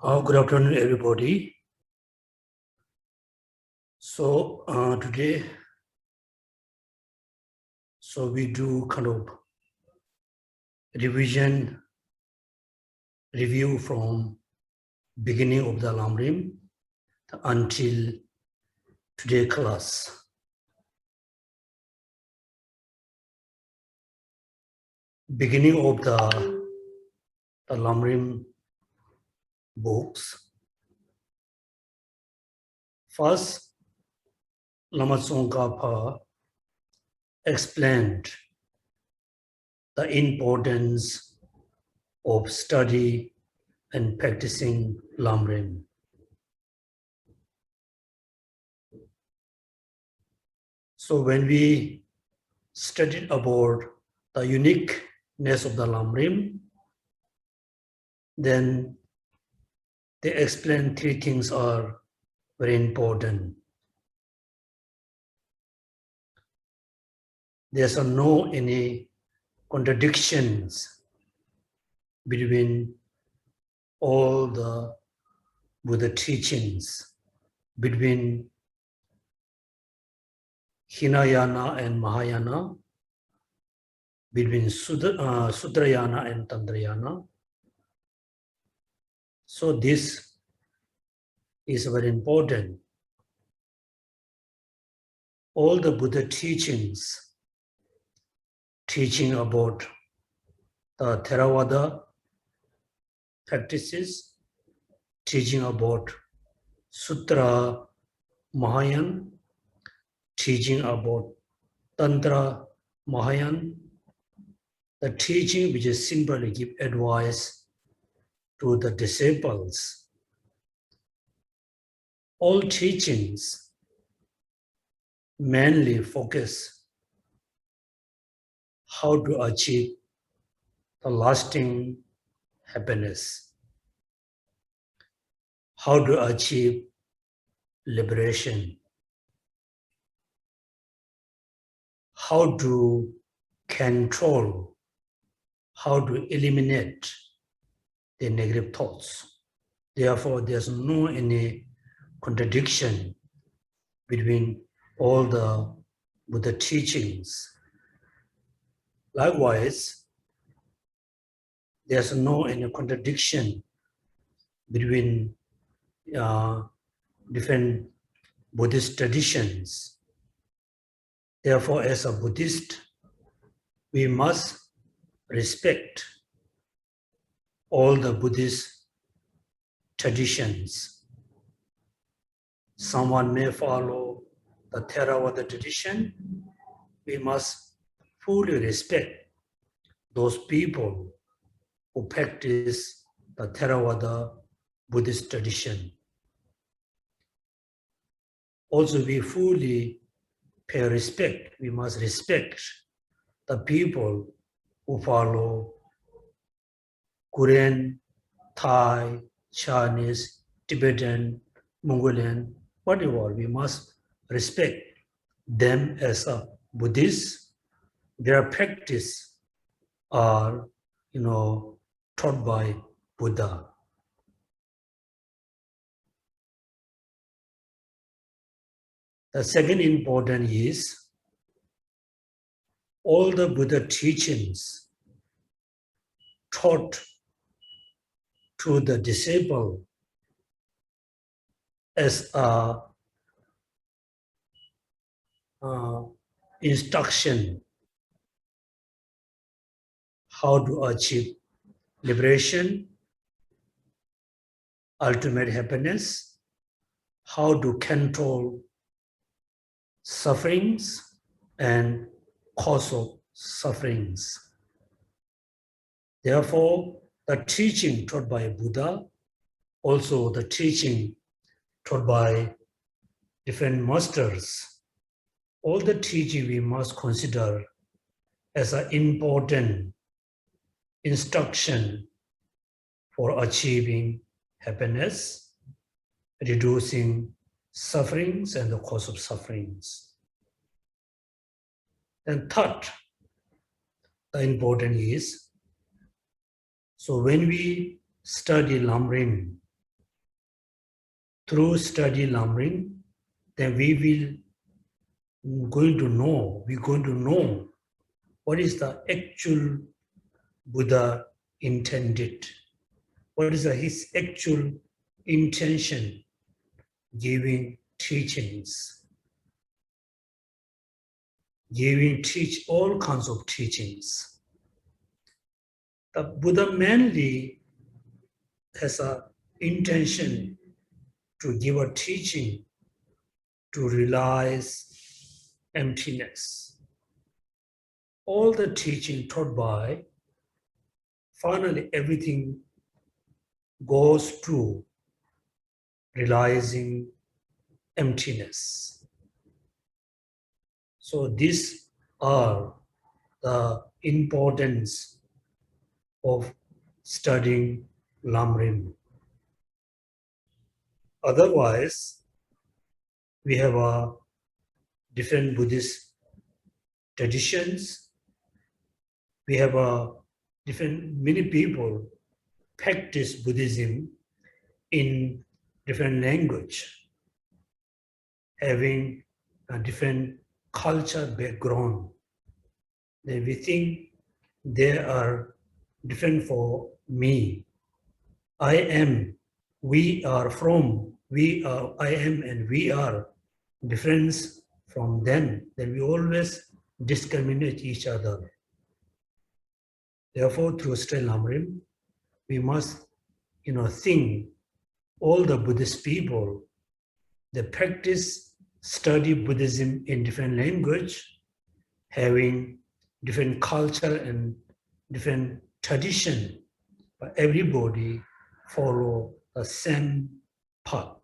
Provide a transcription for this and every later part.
Good afternoon, everybody. So today, we do kind of revision review from beginning of the Lamrim until today class. Beginning of the Lamrim books. First, Lama Tsongkhapa explained the importance of study and practicing Lamrim. So when we studied about the uniqueness of the Lamrim, then they explain three things are very important. There's no any contradictions between all the Buddha teachings, between Hinayana and Mahayana, between Sutrayana and Tantrayana. So this is very important. All the Buddha teachings, teaching about the Theravada practices, teaching about Sutra Mahayana, teaching about Tantra Mahayana, the teaching which is simply give advice to the disciples. All teachings mainly focus how to achieve the lasting happiness, how to achieve liberation, how to control, how to eliminate the negative thoughts. Therefore, there's no any contradiction between all the Buddha teachings. Likewise, there's no any contradiction between different Buddhist traditions. Therefore, as a Buddhist, we must respect all the Buddhist traditions. Someone may follow the Theravada tradition. We must fully respect those people who practice the Theravada Buddhist tradition. Also, we fully pay respect. We must respect the people who follow Korean, Thai, Chinese, Tibetan, Mongolian, whatever. We must respect them as a Buddhist. Their practice are, taught by Buddha. The second important is all the Buddha teachings taught to the disciple as a instruction how to achieve liberation, ultimate happiness, how to control sufferings and cause of sufferings. Therefore, the teaching taught by Buddha, also the teaching taught by different masters, all the teaching we must consider as an important instruction for achieving happiness, reducing sufferings and the cause of sufferings. And third, the important is, so when we study Lamrim, through study Lamrim, then we're going to know what is the actual Buddha intended. What is his actual intention giving teachings? Teach all kinds of teachings. The Buddha mainly has an intention to give a teaching to realize emptiness. All the teaching taught by, finally everything goes to realizing emptiness. So these are the importance of studying Lamrim. Otherwise, we have different Buddhist traditions. We have many people practice Buddhism in different language, having a different culture background. Then we think they are different for me. I am, we are from, we are, I am and we are different from them. Then we always discriminate each other. Therefore, through study Lamrim, we must, think all the Buddhist people, they practice, study Buddhism in different language, having different culture and different tradition, but everybody follow the same path.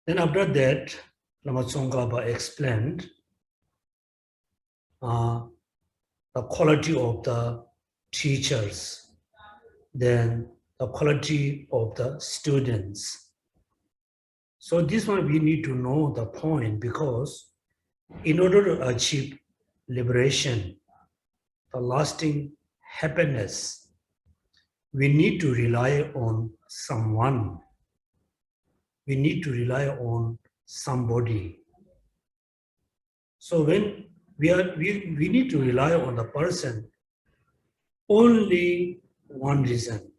Then after that, Lama Tsongkhapa explained the quality of the teachers, then the quality of the students. So this one we need to know the point, because in order to achieve liberation, the lasting happiness, we need to rely on someone. We need to rely on somebody. So when we need to rely on the person, only one reason: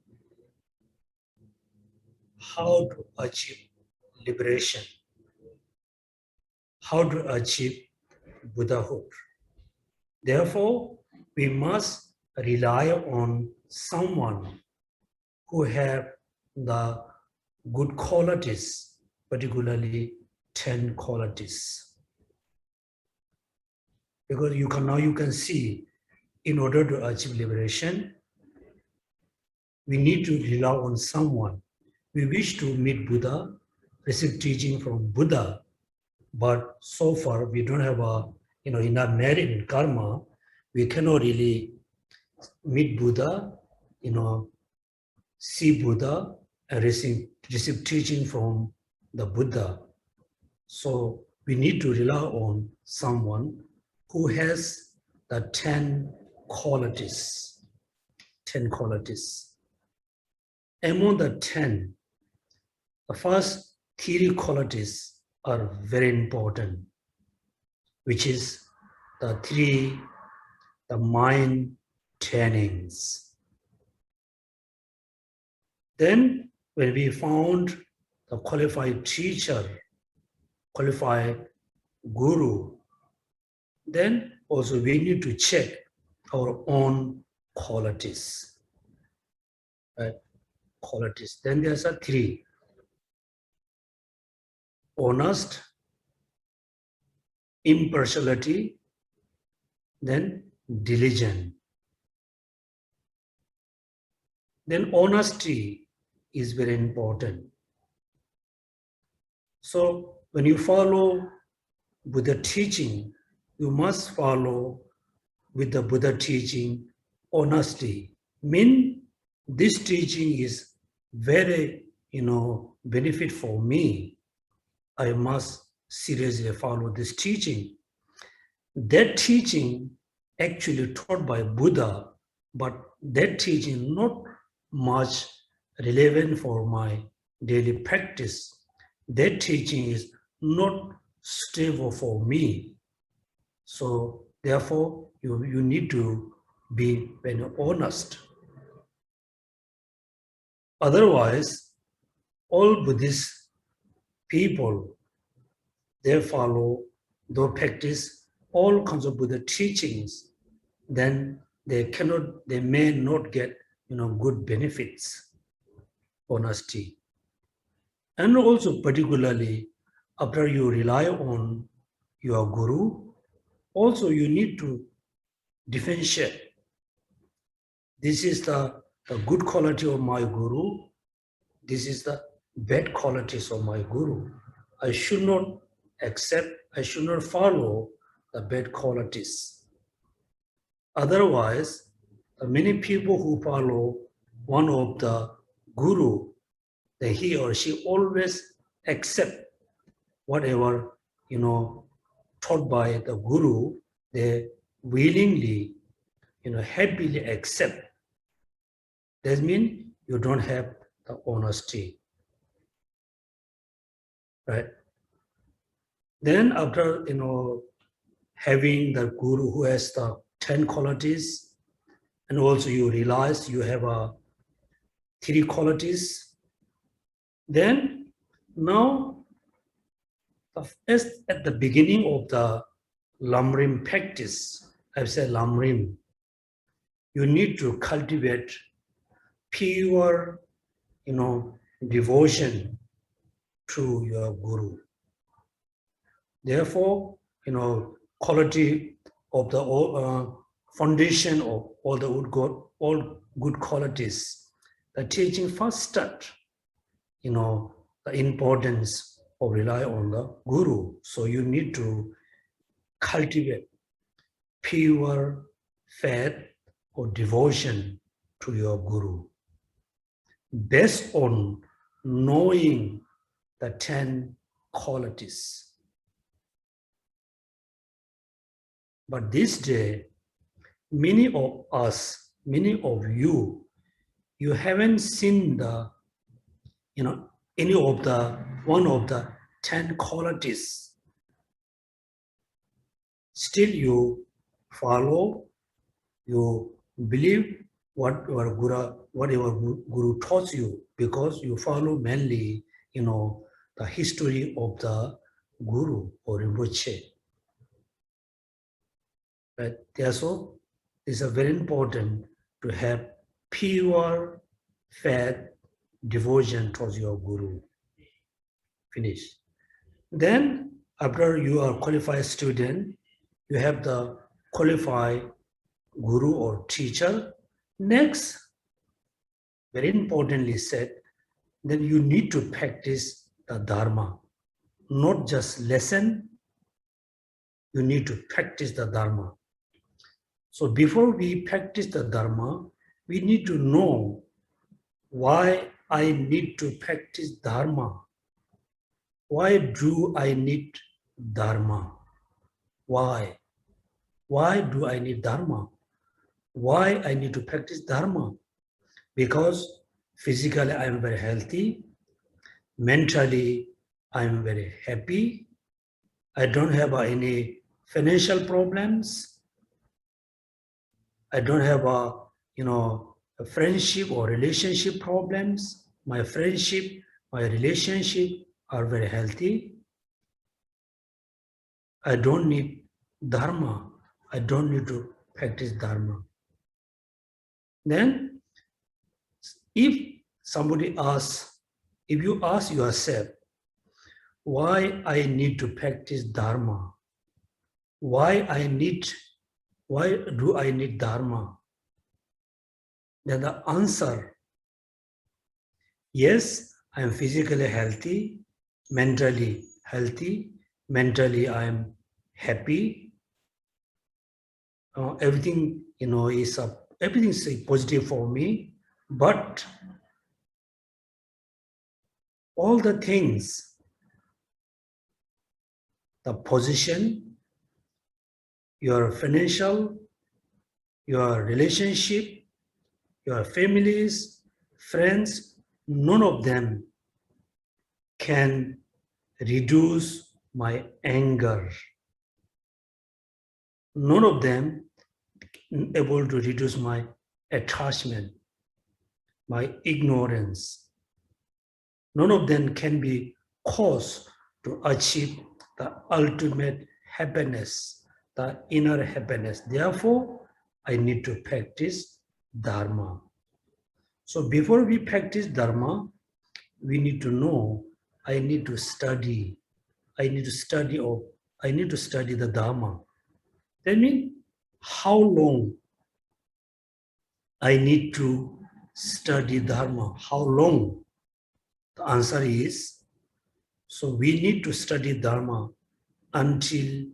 how to achieve liberation, how to achieve Buddhahood. Therefore, we must rely on someone who have the good qualities, particularly 10 qualities. Because you can see, in order to achieve liberation, we need to rely on someone. We wish to meet Buddha, receive teaching from Buddha, but so far we don't have enough merit in karma. We cannot really meet Buddha, see Buddha and receive teaching from the Buddha. So we need to rely on someone who has the 10 qualities. 10 qualities. Among the 10, the first 3 qualities are very important, which is the mind trainings. Then when we found the qualified teacher, qualified guru, then also we need to check our own qualities. Right? Qualities. Then there's 3. Honest, impartiality, then diligent. Then honesty is very important. So when you follow Buddha teaching, you must follow with the Buddha teaching honesty. Mean this teaching is very, benefit for me. I must seriously follow this teaching. That teaching actually taught by Buddha, but that teaching not much relevant for my daily practice, that teaching is not suitable for me. So therefore, you need to be very honest. Otherwise, all Buddhist people, they follow, they practice all kinds of Buddha teachings, then they may not get, good benefits, honesty. And also particularly after you rely on your guru, also you need to differentiate. This is the good quality of my guru. This is the bad qualities of my guru. I should not accept, I should not follow the bad qualities. Otherwise, many people who follow one of the guru, that he or she always accept whatever, taught by the guru, they willingly, happily accept. That means you don't have the honesty, right? Then after, having the guru who has the 10 qualities, and also you realize you have 3 qualities, then now, as at the beginning of the Lamrim practice, I've said Lamrim, you need to cultivate pure, devotion to your guru. Therefore, quality of the foundation of all good qualities. The teaching first start, the importance of rely on the guru. So you need to cultivate pure faith or devotion to your guru, based on knowing the 10 qualities. But this day, many of us, many of you haven't seen the, any of the, one of the 10 qualities. Still you follow, you believe what your guru taught you, because you follow mainly, the history of the guru or Rinpoche. But therefore, it's very important to have pure faith, devotion towards your guru. Finish. Then, after you are qualified student, you have the qualified guru or teacher. Next, very importantly said, then you need to practice the Dharma. Not just listen, you need to practice the Dharma. So before we practice the Dharma, we need to know why I need to practice Dharma. Why do I need Dharma? Why? Why do I need Dharma? Why I need to practice Dharma? Because physically I am very healthy, mentally I am very happy, I don't have any financial problems, I don't have a friendship or relationship problems. My friendship, my relationship are very healthy. I don't need Dharma. I don't need to practice Dharma. Then, if somebody asks, if you ask yourself, why I need to practice Dharma? Why do I need Dharma? Then the answer, yes, I am physically healthy, mentally healthy, mentally I am happy. Everything, everything is positive for me, but all the things, the position, your financial, your relationship, your families, friends, none of them can reduce my anger. None of them able to reduce my attachment, my ignorance. None of them can be cause to achieve the ultimate happiness, the inner happiness. Therefore, I need to practice Dharma. So before we practice Dharma, we need to know, I need to study. I need to study the Dharma. That means how long I need to study Dharma. How long? The answer is, so we need to study Dharma until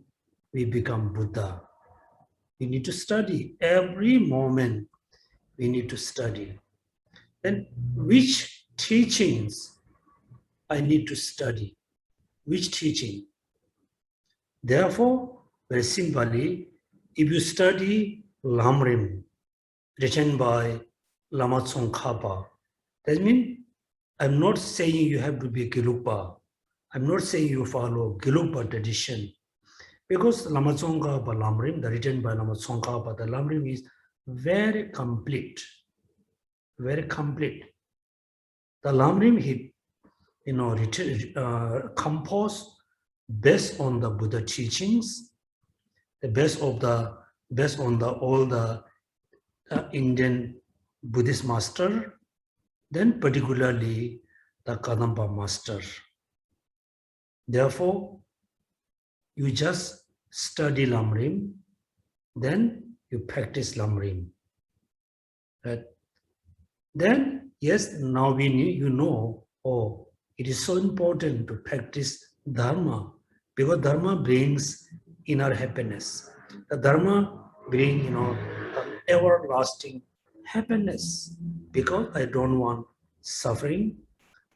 we become Buddha. We need to study every moment. We need to study. Then which teachings I need to study? Which teaching? Therefore, very simply, if you study Lamrim, written by Lama Tsongkhapa, that means I'm not saying you have to be Gelugpa. I'm not saying you follow Gelugpa tradition. Because Lama Tsongkhapa Lamrim, the written by Lama Tsongkhapa, the Lamrim is very complete. Very complete. The Lamrim he composed based on the Buddha teachings, based on all the Indian Buddhist master, then particularly the Kadampa master. Therefore, you just study Lamrim, then you practice Lamrim. Right? Then, yes, now you know, oh, it is so important to practice Dharma, because Dharma brings inner happiness. The Dharma brings, everlasting happiness, because I don't want suffering.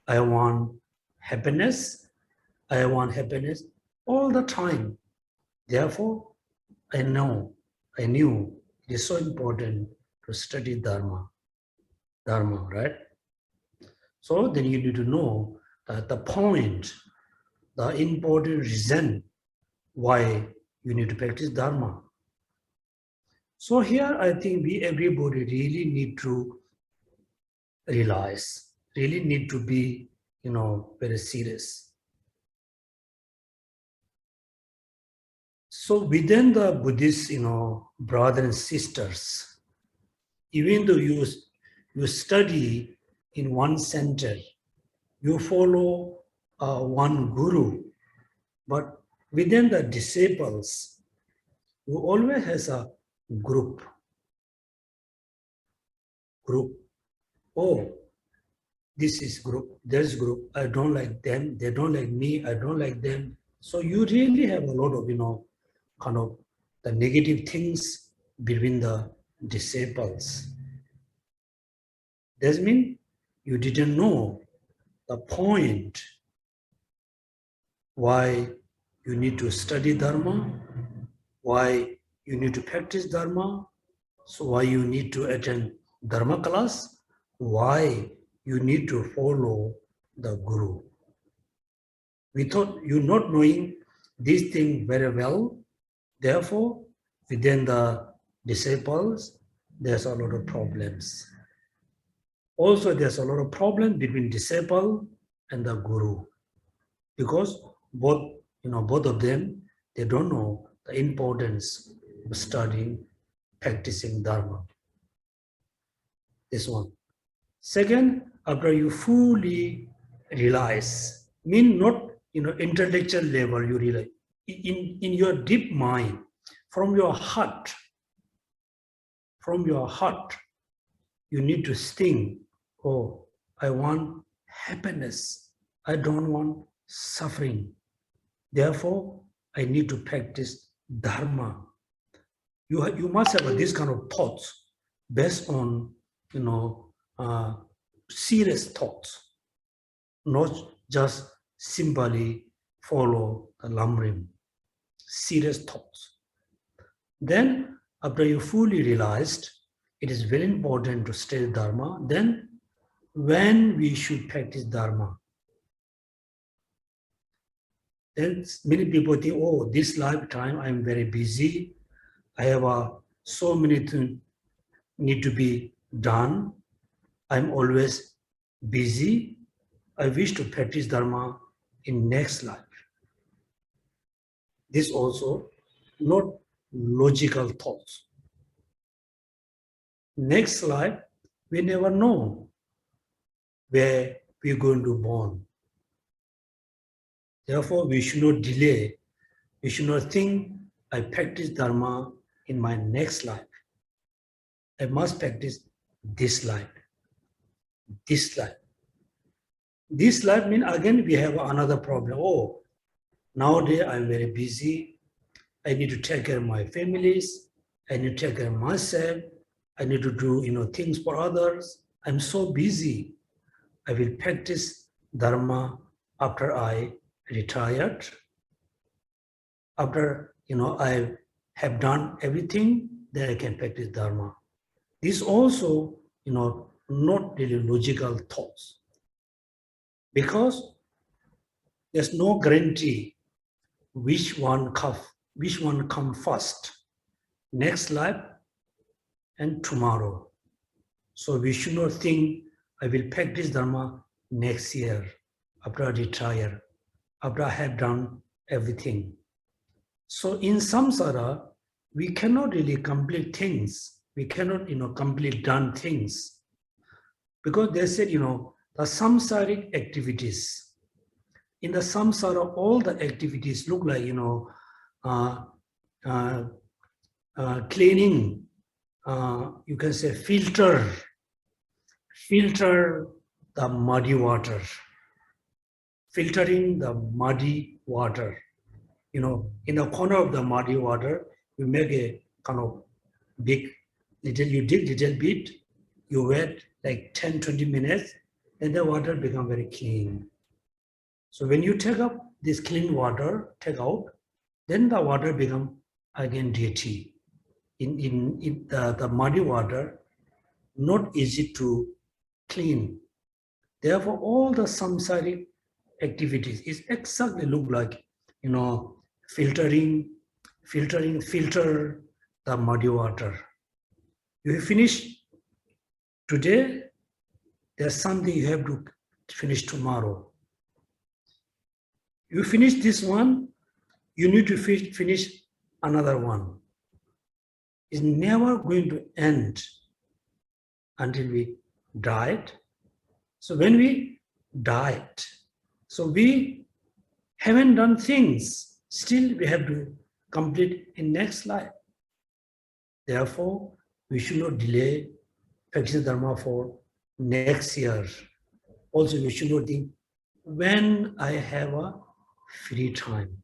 I want happiness. I want happiness all the time. Therefore, I knew it is so important to study Dharma, right? So then you need to know that the point, the important reason why you need to practice Dharma. So here I think everybody really need to realize, really need to be, very serious. So within the Buddhist, brothers and sisters, even though you study in one center, you follow one guru, but within the disciples, you always has a group. Oh, this is group, there's group, I don't like them, they don't like me, I don't like them. So you really have a lot of, kind of the negative things between the disciples. That means you didn't know the point why you need to study Dharma, why you need to practice Dharma, so why you need to attend Dharma class, why you need to follow the Guru. Without you not knowing these things very well, therefore, within the disciples, there's a lot of problems. Also, there's a lot of problem between disciple and the Guru, because both of them, they don't know the importance of studying, practicing Dharma. This one. Second, after you fully realize, mean not intellectual level, you realize in your deep mind, from your heart, you need to think, oh, I want happiness. I don't want suffering. Therefore, I need to practice Dharma. You must have this kind of thoughts based on, serious thoughts, not just simply follow the Lamrim. Serious thoughts. Then, after you fully realized it is very important to study Dharma, then when we should practice Dharma? Then many people think, oh, this lifetime I'm very busy. I have so many things need to be done. I'm always busy. I wish to practice Dharma in next life. This also not logical thoughts. Next life, we never know where we're going to born. Therefore, we should not delay. We should not think, I practice Dharma in my next life. I must practice this life. This life. This life means again we have another problem. Oh, nowadays I'm very busy. I need to take care of my families. I need to take care of myself. I need to do things for others. I'm so busy. I will practice Dharma after I retired. After I have done everything, then I can practice Dharma. This also not really logical thoughts. Because there's no guarantee which one come first, next life and tomorrow. So we should not think I will practice Dharma next year after I retire, after I have done everything. So in samsara, we cannot really complete things. We cannot complete done things. Because they said, the samsaric activities. In the samsara, all the activities look like, cleaning, you can say filter the muddy water, filtering the muddy water. In the corner of the muddy water, you make a kind of big, you dig little bit, you wait like 10, 20 minutes, then the water become very clean. So when you take up this clean water, take out, then the water become again dirty. In the muddy water, not easy to clean. Therefore, all the samsaric activities is exactly look like, filter the muddy water. You finish today, there's something you have to finish tomorrow. You finish this one, you need to finish another one. It's never going to end until we died. So when we died, so we haven't done things, still we have to complete in next life. Therefore, we should not delay practicing Dharma for next year. Also, we should not think, when I have a free time.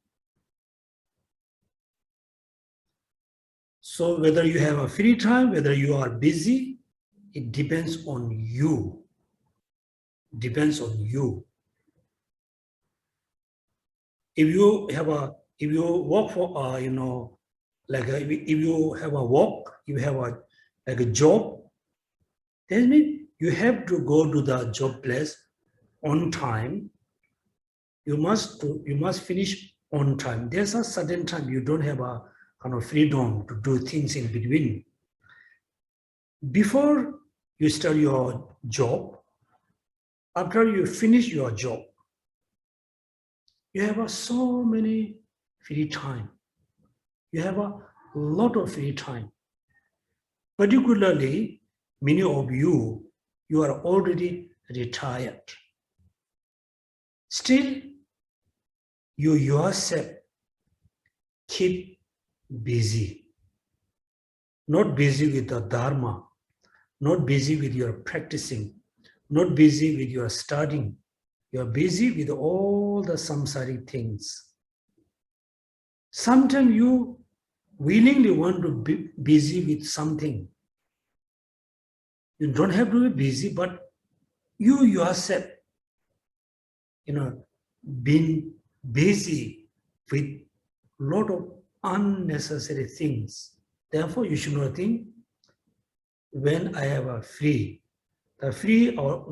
So whether you have a free time, whether you are busy, it depends on you. Depends on you. If you work for if you have a work, you have a job, that means you have to go to the job place on time. You must finish on time. There's a certain time you don't have a kind of freedom to do things in between. Before you start your job, after you finish your job, you have so many free time. You have a lot of free time. Particularly, many of you are already retired. Still, you yourself keep busy. Not busy with the Dharma, not busy with your practicing, not busy with your studying. You are busy with all the samsaric things. Sometimes you willingly want to be busy with something. You don't have to be busy, but you yourself, being busy with a lot of unnecessary things. Therefore, you should not think, when I have a free, the free or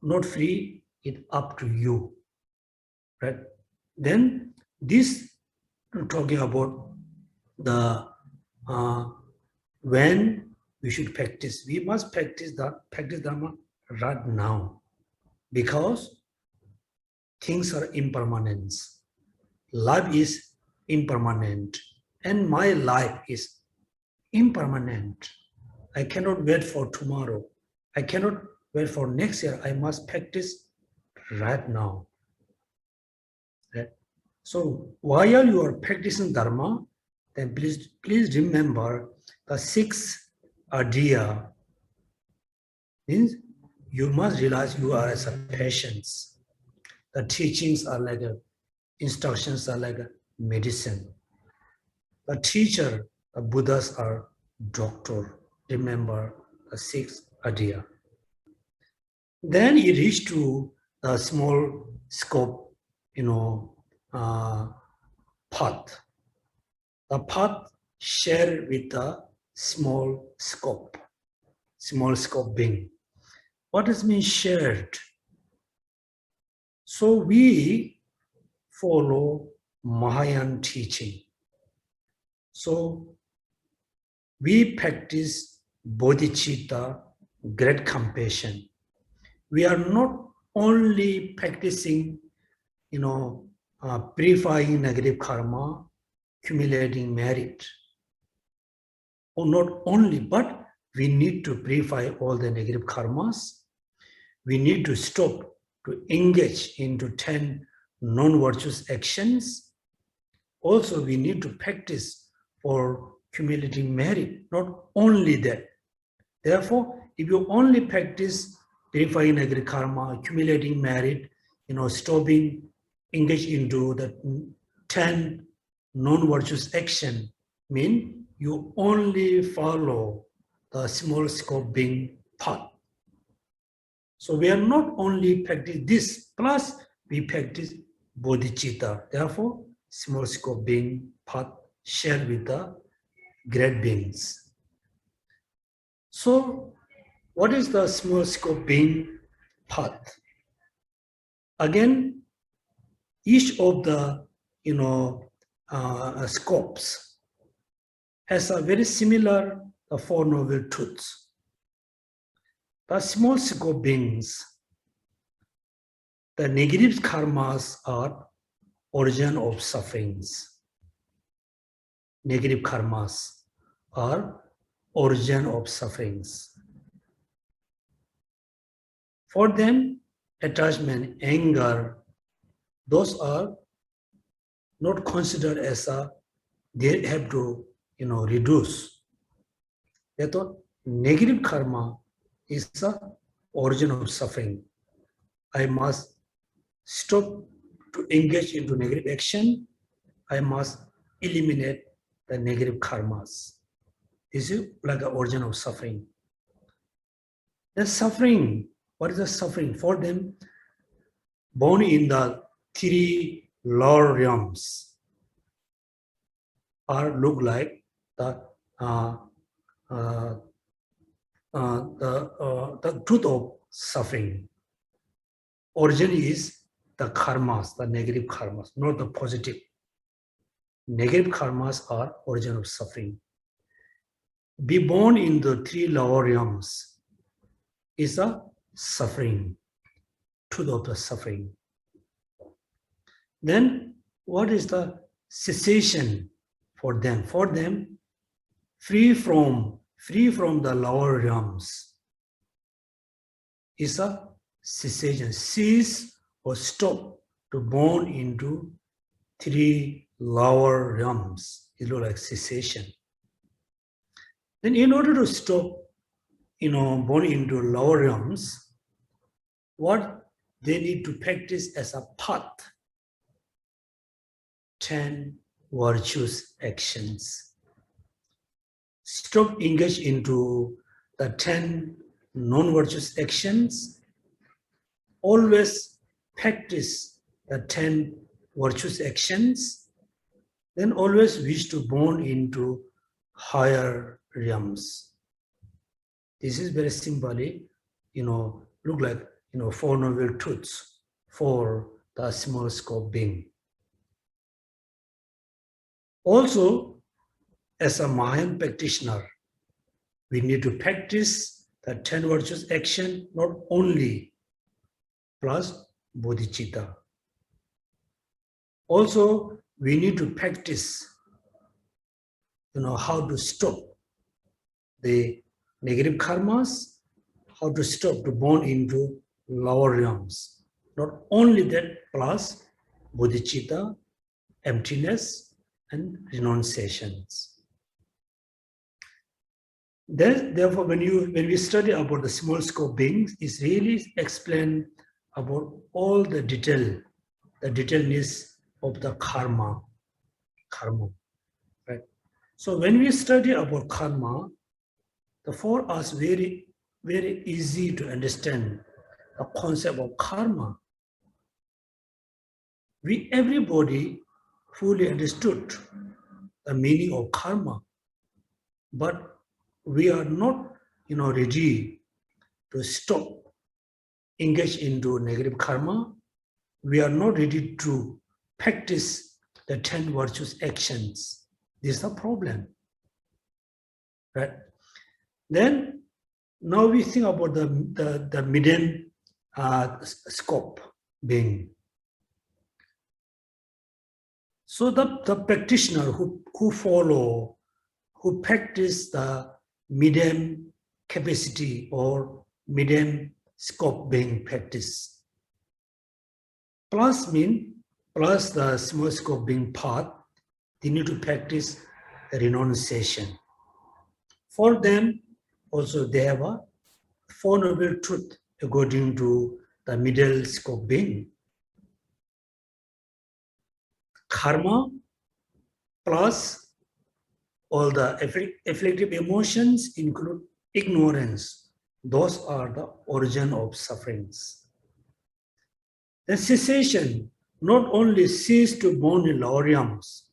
not free, it's up to you, right? Then this talking about the when we should practice. We must practice Dharma right now, because things are impermanent. Life is impermanent, and my life is impermanent. I cannot wait for tomorrow. I cannot wait for next year. I must practice right now. Right? So while you are practicing Dharma, then please remember the 6 adya. Means you must realize you are as a patient. The teachings are like instructions are like a medicine. The teacher, the Buddhas are doctor. Remember the 6 adya. Then you reach to the small scope, path. The path share with the small scope being. What does mean shared? So we follow Mahayana teaching. So we practice bodhicitta, great compassion. We are not only practicing, purifying negative karma, accumulating merit. Or not only, but we need to purify all the negative karmas. We need to stop to engage into 10 non-virtuous actions. Also, we need to practice for accumulating merit, not only that. Therefore, if you only practice purifying negative karma, accumulating merit, stopping, engage into the 10 non-virtuous action, mean you only follow the small scope being path. So we are not only practice this, plus we practice bodhicitta. Therefore, small scope being path shared with the great beings. So, what is the small scope being path? Again, each of the scopes has a very similar Four Noble Truths. The small scope beings, the negative karmas are origin of sufferings. Negative karmas are origin of sufferings. For them, attachment, anger, those are not considered as they have to, reduce. Therefore, negative karma is the origin of suffering. I must stop to engage into negative action. I must eliminate the negative karmas. This is like the origin of suffering. The suffering, what is the suffering? For them, born in the 3 lower realms, are look like the truth of suffering. Origin is the karmas, the negative karmas, not the positive. Negative karmas are origin of suffering. Be born in the 3 lower realms is a suffering, truth of the suffering. Then what is the cessation for them? For them, free from the lower realms is a cessation. Cease or stop to born into 3 lower realms. It looks like cessation. Then in order to stop, born into lower realms, what they need to practice as a path, 10 virtuous actions. Stop engage into the 10 non-virtuous actions. Always practice the 10 virtuous actions. Then always wish to born into higher realms. This is very simply, look like, 4 noble truths for the small scope being. Also, as a Mahayan practitioner, we need to practice the 10 virtues action, not only plus bodhicitta. Also, we need to practice, how to stop the negative karmas, how to stop to born into lower realms. Not only that, plus bodhicitta, emptiness, and renunciations. Therefore, when we study about the small scope beings, it's really explained about all the detailness of the karma, right? So when we study about karma, for us very, very easy to understand the concept of karma. Everybody fully understood the meaning of karma, but we are not, ready to stop, engage into negative karma. We are not ready to practice the 10 virtues actions. This is the problem, right? Then now we think about the medium scope being. So the practitioner who practice the medium capacity or medium scope being practice. Plus the small scope being path, they need to practice the renunciation. For them, also they have a Four Noble Truth according to the middle scope being. Karma plus all the afflictive emotions include ignorance. Those are the origin of sufferings. The cessation not only cease to born in lower realms,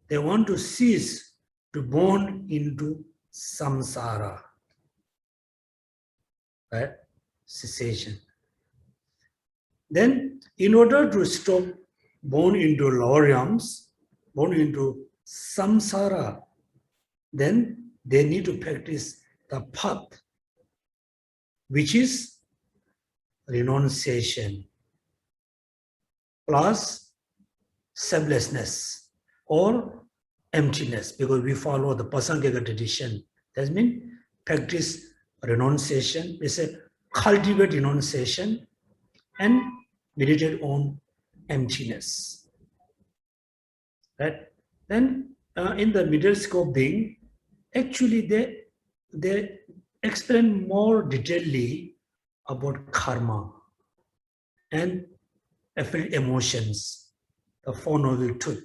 they want to cease to born into samsara. Right? Cessation. Then, in order to stop born into lower realms, born into samsara, then they need to practice the path, which is renunciation plus selflessness or emptiness, because we follow the Pasangika tradition. That means practice renunciation, we say cultivate renunciation and meditate on emptiness. Right? Then in the middle scope being, actually they explain more detailedly about karma and emotions, the Four Noble Truth,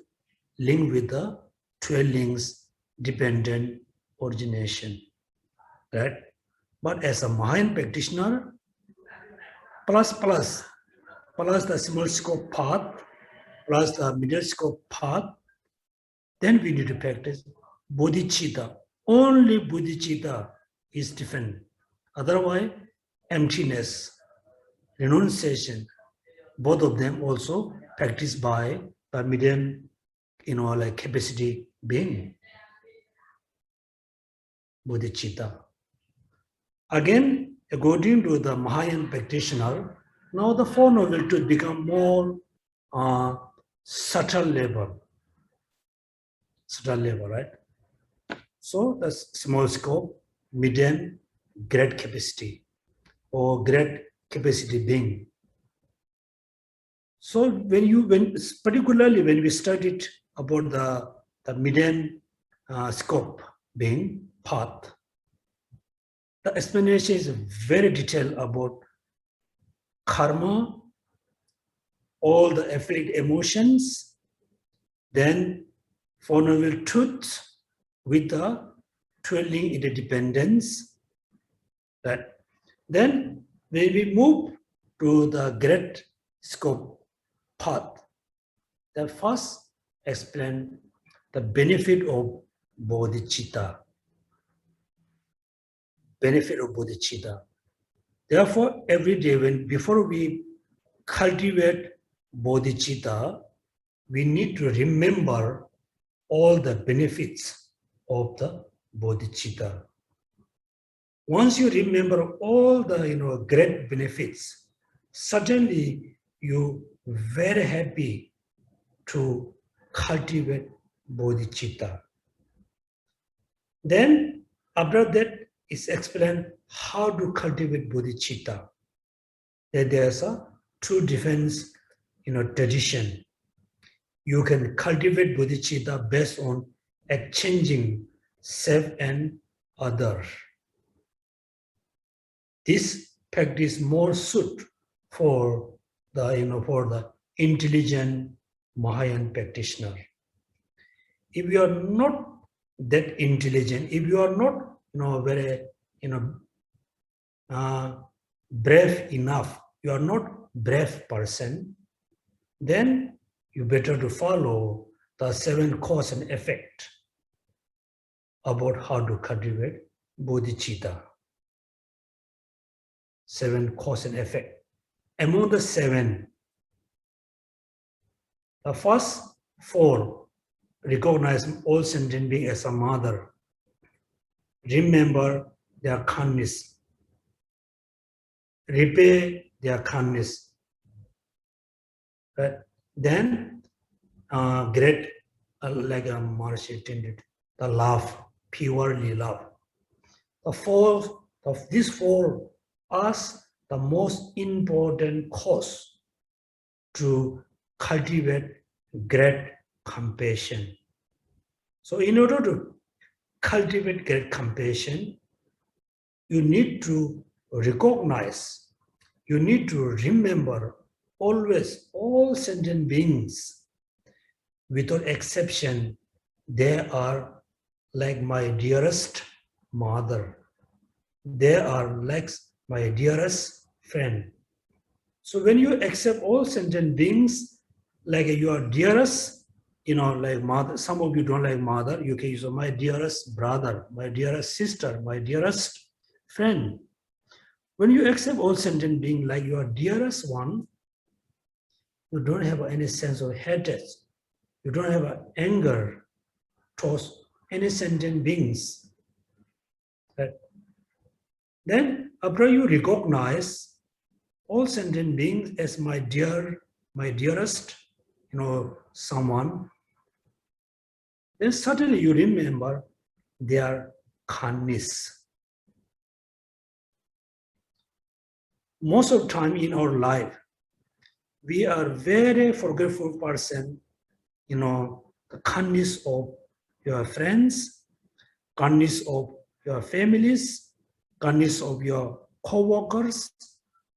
linked with the 12 links dependent origination. Right? But as a Mahayan practitioner, plus the small scope path, plus the middle scope path, then we need to practice bodhicitta. Only bodhicitta is different. Otherwise, emptiness, renunciation, both of them also practiced by the medium, like capacity being. Bodhicitta. Again, according to the Mahayan practitioner, now the Four Noble Truths become more subtle level, right? So the small scope, medium, great capacity, or great capacity being. So particularly when we studied about the medium scope being path, the explanation is very detailed about karma, all the afflicted emotions, then Four Noble Truths with the 12 link interdependence. That then when we move to the great scope path, the first explain the benefit of bodhicitta. Benefit of bodhicitta. Therefore, every day before we cultivate bodhicitta, we need to remember all the benefits of the bodhicitta. Once you remember all the great benefits, suddenly you very happy to cultivate bodhicitta. Then after that is explained how to cultivate bodhicitta. That there's a two different tradition. You can cultivate bodhicitta based on exchanging self and other. This practice more suit for the intelligent Mahayana practitioner. If you are not that intelligent, if you are not very brave enough, you are not brave person, then you better to follow the 7 cause and effect about how to cultivate bodhicitta. 7 cause and effect. Among the 7, the first 4 recognize all sentient beings as a mother. Remember their kindness. Repay their kindness. Right? Then great, like a Maharishi intended, the love, purely love. The 4 of these 4 are the most important cause to cultivate great compassion. So in order to cultivate great compassion, you need to recognize, you need to remember always all sentient beings, without exception, they are like my dearest mother. They are like my dearest friend. So when you accept all sentient beings like your dearest, like mother, some of you don't like mother, you can use my dearest brother, my dearest sister, my dearest friend. When you accept all sentient beings like your dearest one, you don't have any sense of hatred. You don't have anger towards any sentient beings. Right? Then after you recognize all sentient beings as my dearest, someone, then suddenly you remember their kindness. Most of the time in our life, we are very forgetful person, the kindness of your friends, kindness of your families, kindness of your co-workers,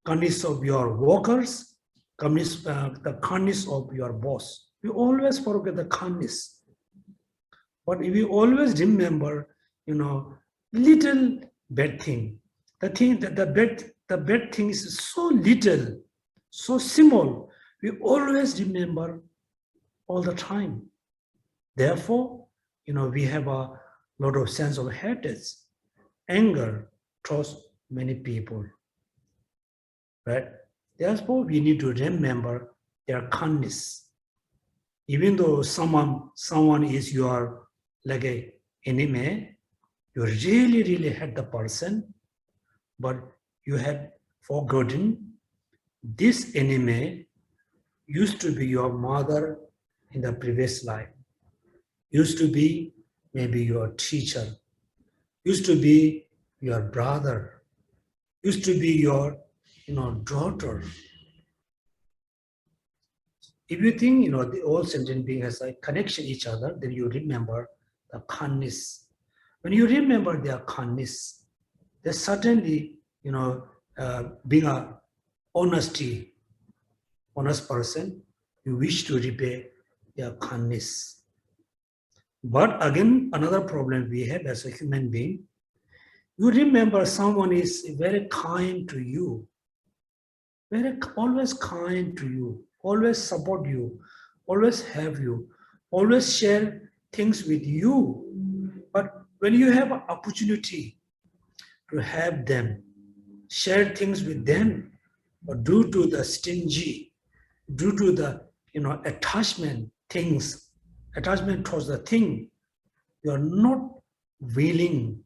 kindness of your workers, the kindness of your boss. We always forget the kindness. But we always remember, little bad thing. The thing that the bad thing is so little, so small. We always remember all the time. Therefore, we have a lot of sense of hatred, anger towards many people. Right? Therefore, we need to remember their kindness. Even though someone is your like an enemy, you really, really hate the person, but you have forgotten this enemy used to be your mother in the previous life, used to be maybe your teacher, used to be your brother, used to be your daughter. If you think the all sentient being has a connection each other, then you remember the kindness. When you remember their kindness, they certainly being a honest person, you wish to repay their kindness. But again, another problem we have as a human being, you remember someone is very kind to you, always kind to you, always support you, always have you, always share things with you. But when you have an opportunity to have them, share things with them, but due to the stingy, due to the attachment things, attachment towards the thing. You are not willingly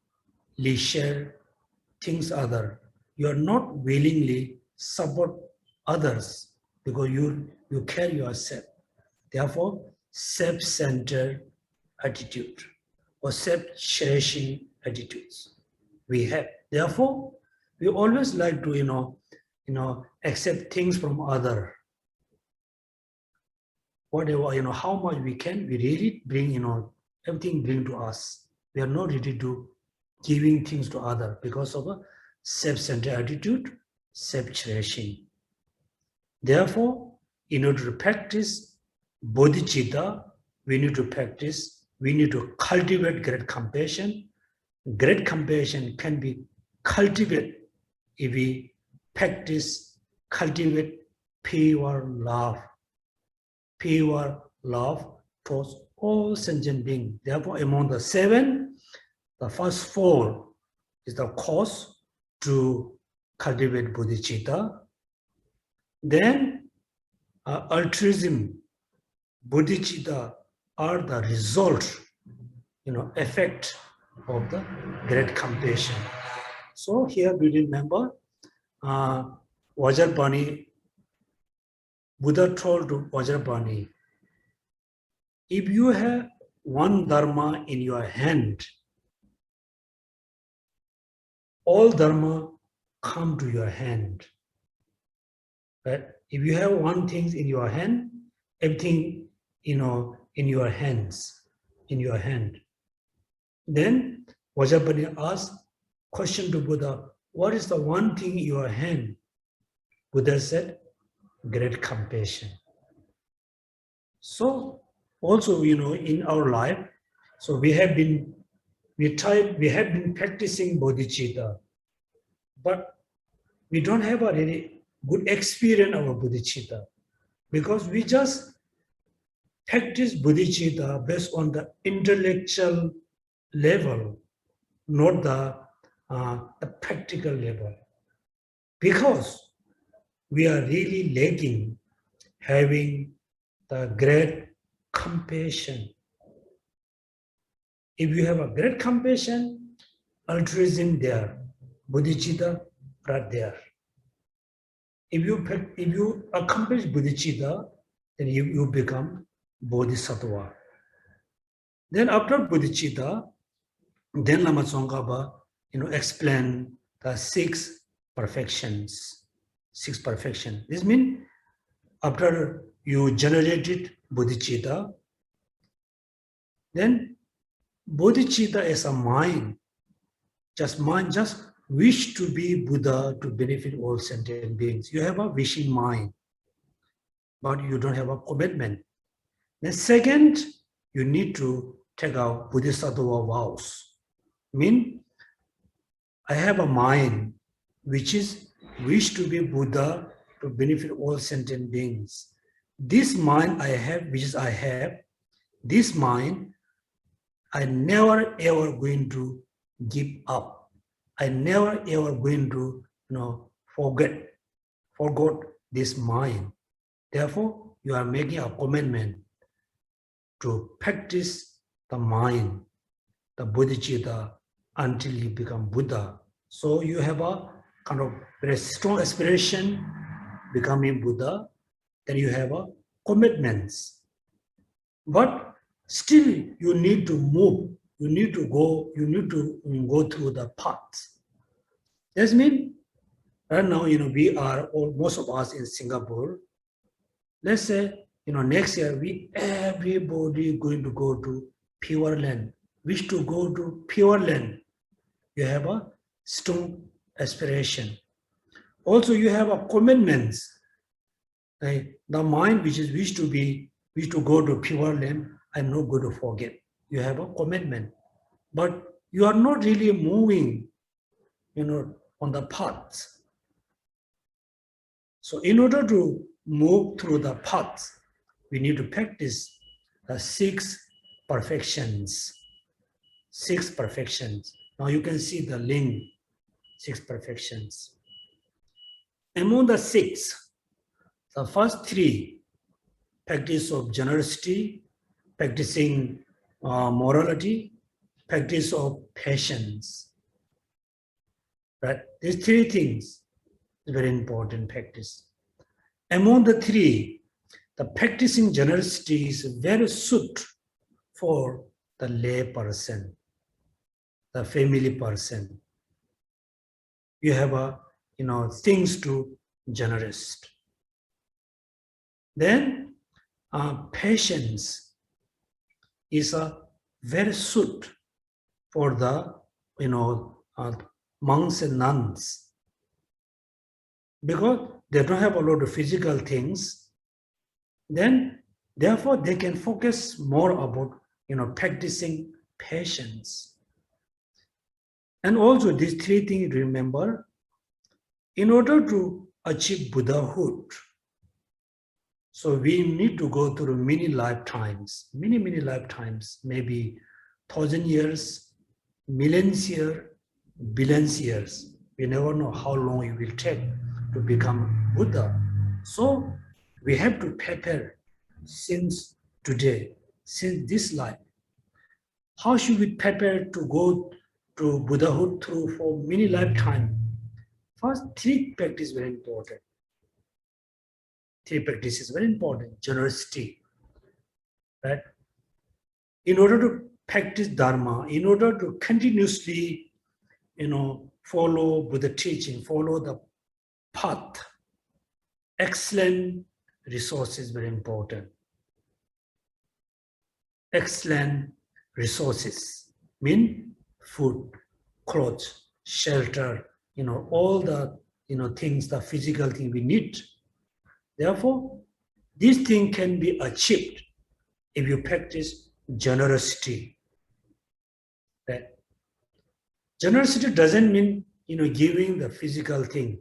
share things other. You are not willingly support others because you care yourself. Therefore, self-centered attitude or self-cherishing attitudes we have. Therefore, we always like to accept things from other. Whatever how much we can, we really bring everything bring to us. We are not ready to giving things to other because of a self-centered attitude, self-cherishing. Therefore, in order to practice bodhicitta, we need to cultivate great compassion. Great compassion can be cultivated if we cultivate pure love towards all sentient beings. Therefore, among the 7, the first 4 is the cause to cultivate bodhicitta. Then, altruism, bodhicitta are the result, effect of the great compassion. So here we remember Vajrapani, Buddha told to Vajrapani, if you have one dharma in your hand, all dharma come to your hand. Right? If you have one thing in your hand, everything in your hands, in your hand. Then Vajrapani asked question to Buddha, what is the one thing in your hand? Buddha said, great compassion. So also, in our life, so we have been practicing bodhicitta, but we don't have a really good experience of bodhicitta because we just practice bodhicitta based on the intellectual level, not the practical level. Because we are really lacking having the great compassion. If you have a great compassion, altruism there, bodhicitta right there. If you accomplish bodhicitta, then you become bodhisattva. Then after bodhicitta, then Lama Tsongkhapa explain the 6 perfections. 6 perfections. This means after you generated bodhicitta, then bodhicitta is a mind just wish to be Buddha to benefit all sentient beings. You have a wishing mind, but you don't have a commitment. Then second, you need to take out bodhisattva vows. Mean, I have a mind which is wish to be Buddha to benefit all sentient beings. This mind I have, this mind, I never ever going to give up. I never ever going to forget this mind. Therefore, you are making a commitment to practice the mind, the bodhicitta, until you become Buddha. So you have a kind of very strong aspiration becoming Buddha, then you have a commitments. But still you need to move, you need to go through the path. That means right now, we are most of us in Singapore. Let's say, next year everybody going to go to Pure Land. Wish to go to Pure Land. You have a strong aspiration. Also, you have a commitments. Right? The mind which is wish to go to Pure Land, I'm not going to forget. You have a commitment, but you are not really moving, on the path. So in order to move through the path, we need to practice the 6 perfections. 6 perfections. Now you can see the link, 6 perfections. Among the 6, the first 3, practice of generosity, practicing morality, practice of patience. Right? These three things is very important practice. Among the three, the practicing generosity is very suit for the lay person, the family person. You have things to generous. Then patience is a very suit for the monks and nuns, because they don't have a lot of physical things. Then therefore they can focus more about practicing patience. And also these three things, remember, in order to achieve Buddhahood, so we need to go through many lifetimes, many lifetimes, maybe 1,000 years, millions years, billions years. We never know how long it will take to become Buddha. So we have to prepare since today, since this life. How should we prepare to go to Buddhahood through for many lifetimes? First, three practice very important. Three practices very important. Generosity, right? In order to practice Dharma, in order to continuously, follow Buddha teaching, follow the path, excellent resources very important. Excellent resources mean food, clothes, shelter, all the things, the physical thing we need. Therefore, this thing can be achieved if you practice generosity. Right? Generosity doesn't mean giving the physical thing.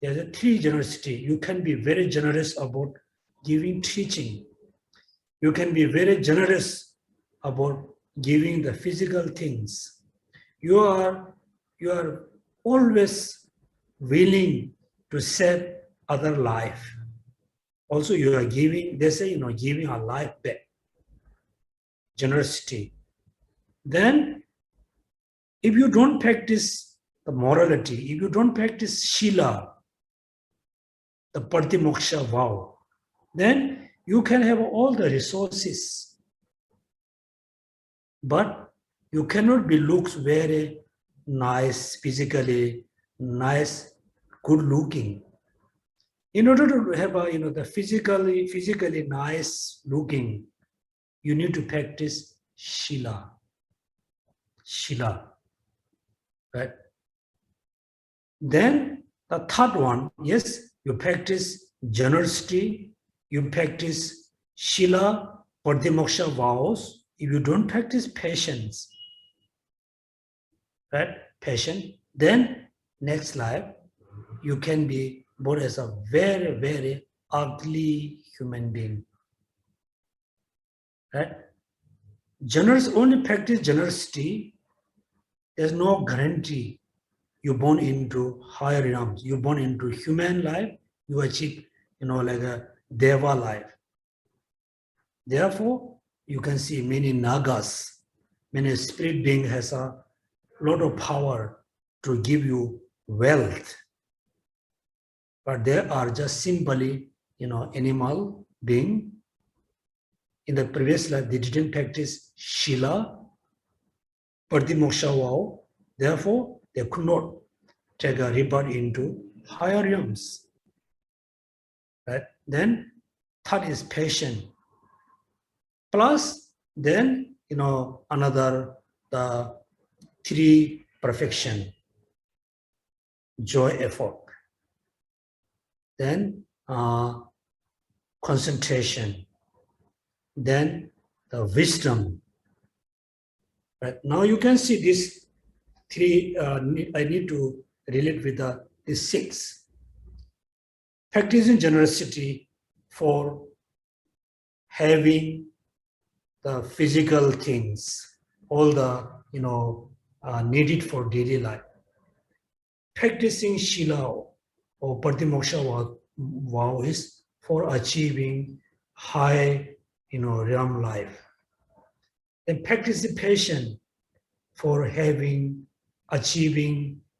There's a three generosity. You can be very generous about giving teaching. You can be very generous about giving the physical things. You are always willing to save other life. Also, you are giving, they say, giving a life back. Generosity. Then, if you don't practice the morality, if you don't practice Shila, the Patimoksha vow, then you can have all the resources, but you cannot be looks very nice, physically nice, good looking. In order to have the physically nice looking, you need to practice Shila. Shila. Right? Then the third one, yes, you practice generosity, you practice Shila, Patimoksha vows. If you don't practice patience, right? Patience, then next life, you can be born as a very, very ugly human being. Right? Only practice generosity, there's no guarantee you're born into higher realms. You're born into human life, you achieve, like a Deva life. Therefore, you can see many Nagas, many spirit being has a lot of power to give you wealth. But they are just simply, animal being. In the previous life, they didn't practice Shila, Patimoksha vow. Therefore, they could not take a rebirth into higher realms. Right? Then, third is patience. Plus, then, another, the three perfection, joy, effort. Then, concentration. Then, the wisdom. Right? Now you can see these three, I need to relate with the six. Practicing generosity for having the physical things, all the, needed for daily life. Practicing Shila or Patimoksha vow is for achieving high realm life. Then participation for achieving,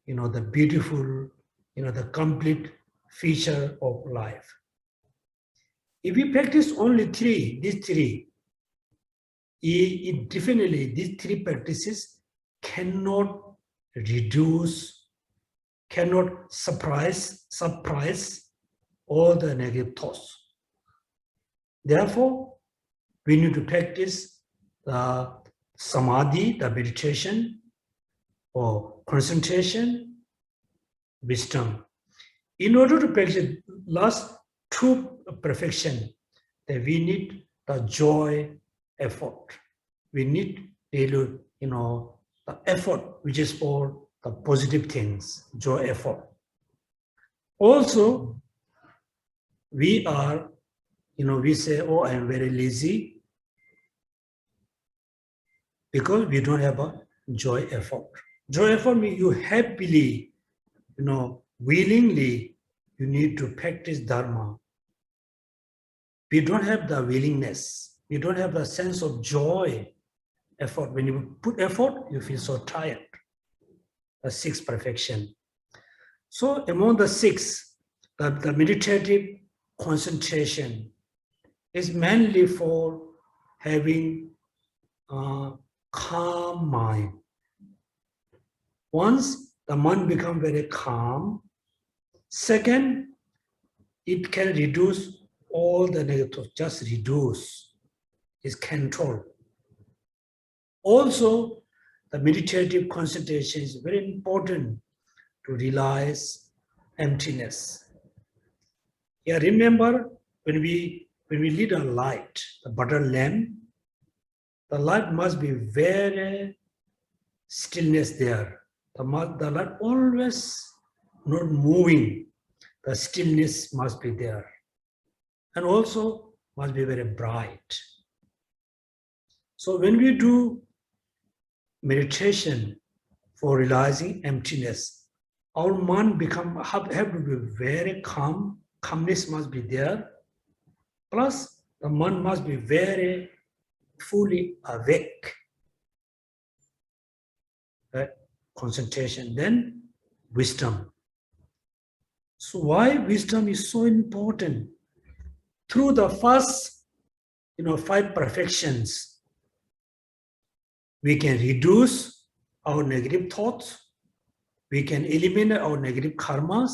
the beautiful, the complete feature of life. If we practice only these three, it definitely, these three practices cannot reduce, cannot suppress all the negative thoughts. Therefore, we need to practice the samadhi, the meditation, or concentration, wisdom. In order to practice last two perfection, that we need the joy effort. We need the effort which is for the positive things, joy effort. Also, we are, we say, oh, I am very lazy, because we don't have a joy effort. Joy effort means you happily, willingly, you need to practice Dharma. We don't have the willingness. We don't have the sense of joy, effort. When you put effort, you feel so tired. The sixth perfection. So among the six, the meditative concentration is mainly for having a calm mind. Once the mind becomes very calm, second, it can reduce all the negative, just reduce, is control. Also, the meditative concentration is very important to realize emptiness. Yeah, remember when we lit a light, the butter lamp, the light must be very stillness there. The light always not moving. The stillness must be there. And also must be very bright. So when we do meditation for realizing emptiness, our mind have to be very calm. Calmness must be there. Plus, the mind must be very fully awake. Right? Concentration. Then wisdom. So why wisdom is so important? Through the first, 5 perfections, we can reduce our negative thoughts, we can eliminate our negative karmas,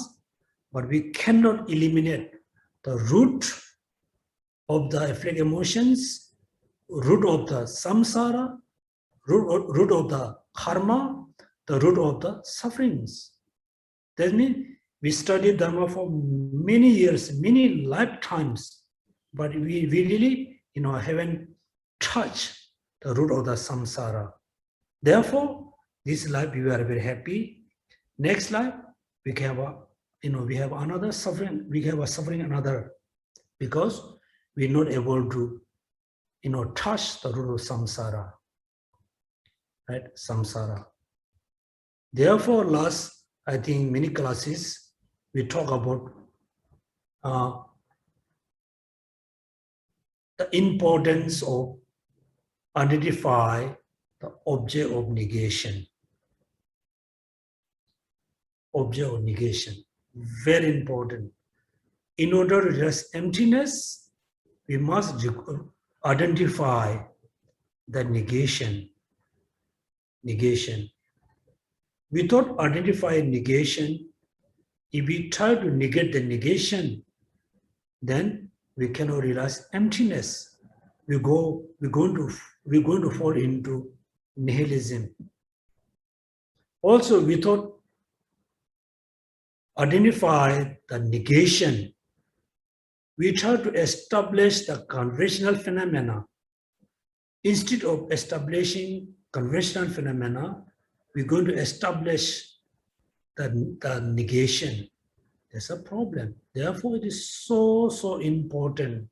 but we cannot eliminate the root of the afflicted emotions, root of the samsara, root of the karma, the root of the sufferings. That means we study Dharma for many years, many lifetimes, but we really, haven't touched the root of the samsara. Therefore, this life we are very happy. Next life, we have we have another suffering. We have a suffering another, because we're not able to, touch the root of samsara. Right, samsara. Therefore, last, I think many classes we talk about the importance of identify the object of negation. Object of negation, very important. In order to realize emptiness, we must identify the negation. Negation. Without identifying negation, if we try to negate the negation, then we cannot realize emptiness. We're going to fall into nihilism. Also, without identify the negation, we try to establish the conventional phenomena. Instead of establishing conventional phenomena, we're going to establish the negation. There's a problem. Therefore, it is so important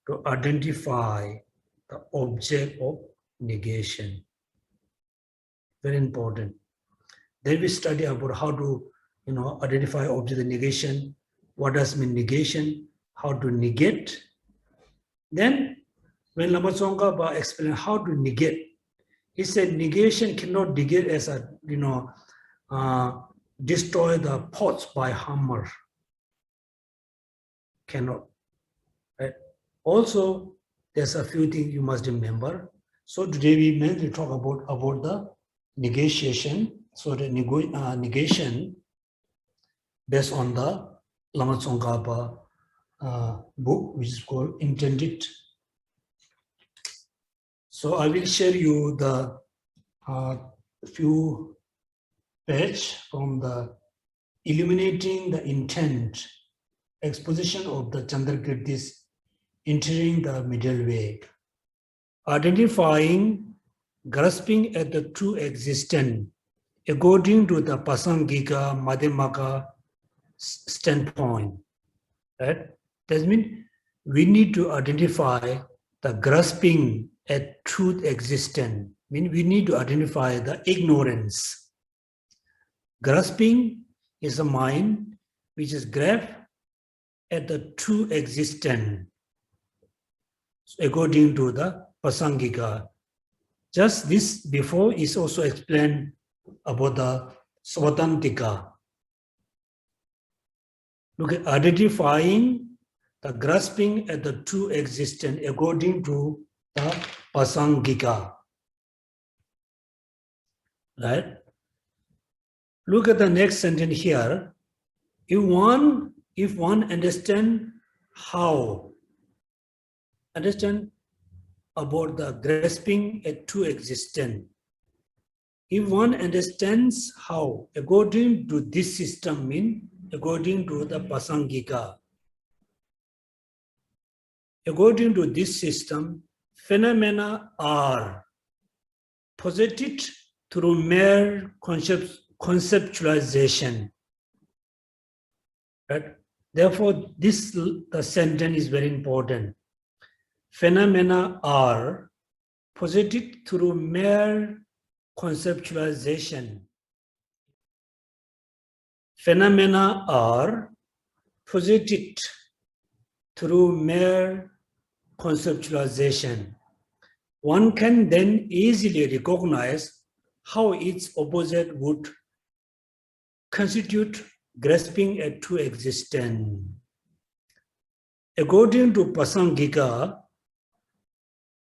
to identify the object of negation. Very important. Then we study about how to, identify object of negation. What does mean negation? How to negate? Then when Lama Tsongkhapa explained how to negate, he said negation cannot negate as a, destroy the pots by hammer. Cannot. Right? Also, there's a few things you must remember. So today we mainly talk about the negotiation. So the negation based on the Lama Tsongkhapa book, which is called Intended. So I will share you the few page from the illuminating the intent exposition of the Chandrakirtis entering the middle way, identifying, grasping at the true existence according to the Pasangika Madhyamaka standpoint. Right? That means we need to identify the grasping at truth existence. Mean we need to identify the ignorance. Grasping is a mind which is grasped at the true existence according to the Pasangika. Just this before is also explained about the Svatantika. Look at identifying the grasping at the true existence according to the Pasangika. Right? Look at the next sentence here. If one understand about the grasping at true existence, if one understands how, according to this system, according to the Pasangika, according to this system, phenomena are posited through mere conceptualization. Right? Therefore, the sentence is very important. Phenomena are posited through mere conceptualization. Phenomena are posited through mere conceptualization. One can then easily recognize how its opposite would constitute grasping at true existence. According to Pasangika,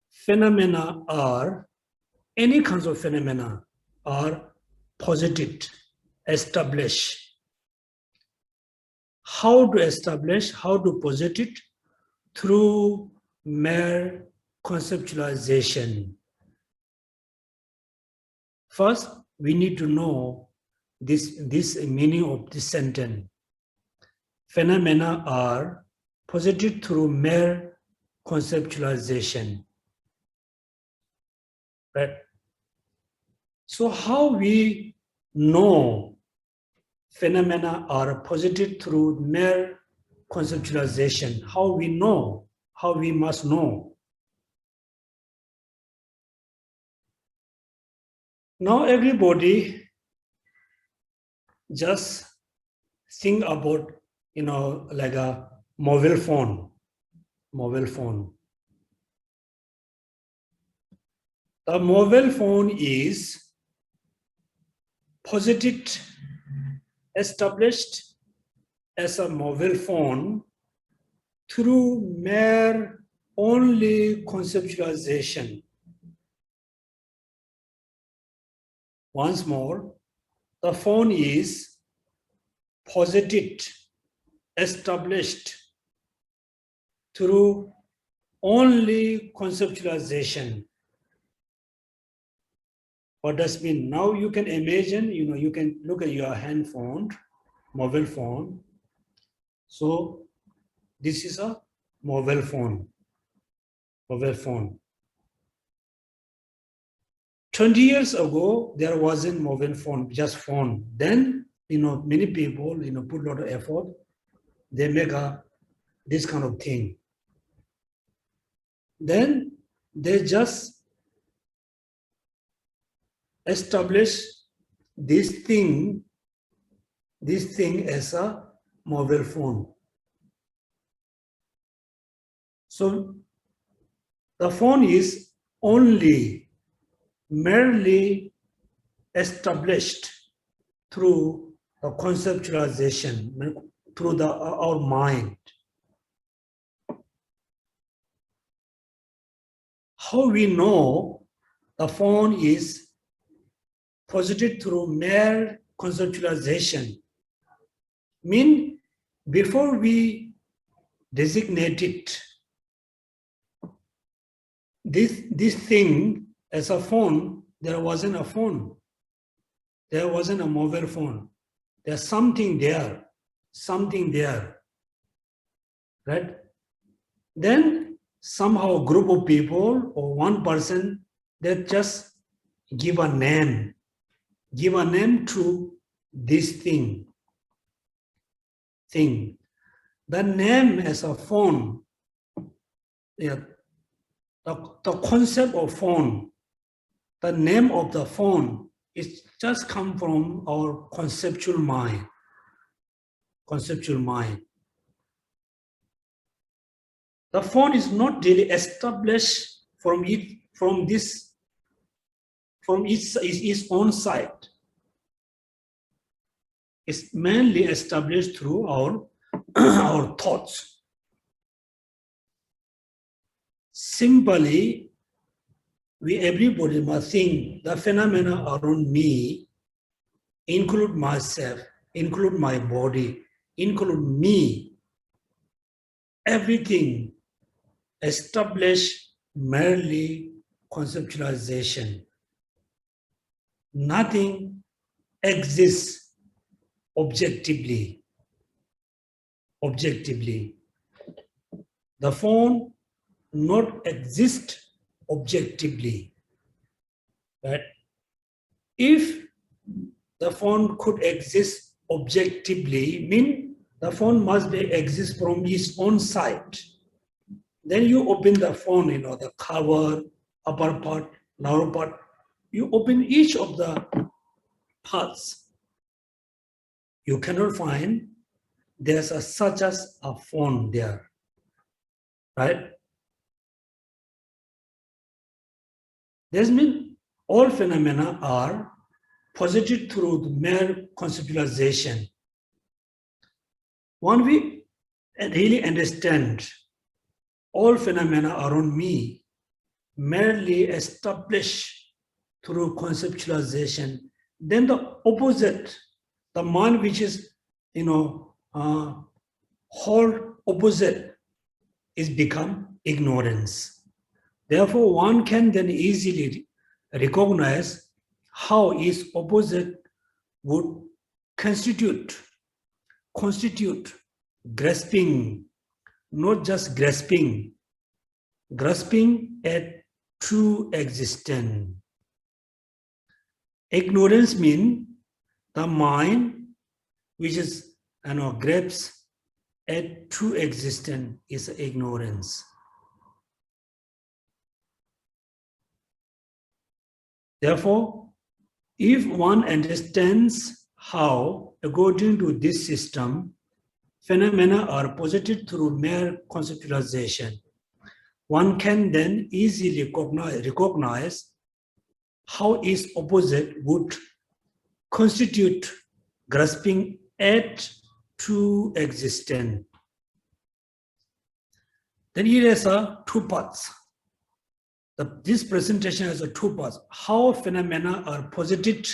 phenomena are, any kinds of phenomena are posited, established. How to establish, how to posit it? Through mere conceptualization. First, we need to know this meaning of this sentence. Phenomena are posited through mere conceptualization. Right? So how we know phenomena are posited through mere conceptualization? How we know, how we must know. Now everybody just think about, like a mobile phone. The mobile phone is posited, established as a mobile phone through mere only conceptualization. Once more, the phone is posited, established through only conceptualization. What does it mean? Now you can imagine, you can look at your handphone, mobile phone. So this is a mobile phone. 20 years ago, there wasn't mobile phone, just phone. Then, many people, put a lot of effort. They make this kind of thing. Then they just establish this thing as a mobile phone. So The phone is only merely established through the conceptualization, through our mind. How we know the phone is posited through mere conceptualization? Mean before we designate it, this thing as a phone, there wasn't a phone. There wasn't a mobile phone. There's something there, right? Then somehow a group of people or one person, they just give a name to this thing. The name as a phone, yeah, the concept of phone, the name of the phone is just come from our conceptual mind. The phone is not really established from its own side. It's mainly established through our our thoughts. Simply, everybody must think the phenomena around me include myself, include my body, include me. Everything established merely conceptualization. Nothing exists objectively. The phone not exist objectively. But if the phone could exist objectively, mean the phone must exist from its own side. Then you open the phone, the cover, upper part, lower part. You open each of the parts. You cannot find there's such as a phone there, right? This means all phenomena are posited through the mere conceptualization. When we really understand all phenomena around me merely established through conceptualization, then the opposite, the mind which is, whole opposite is become ignorance. Therefore, one can then easily recognize how its opposite would constitute grasping, not just grasping at true existence. Ignorance means the mind which is, grasps at true existence is ignorance. Therefore, if one understands how, according to this system, phenomena are posited through mere conceptualization, one can then easily recognize how its opposite would constitute grasping at true existence. Then here is two parts. This presentation has two parts. How phenomena are posited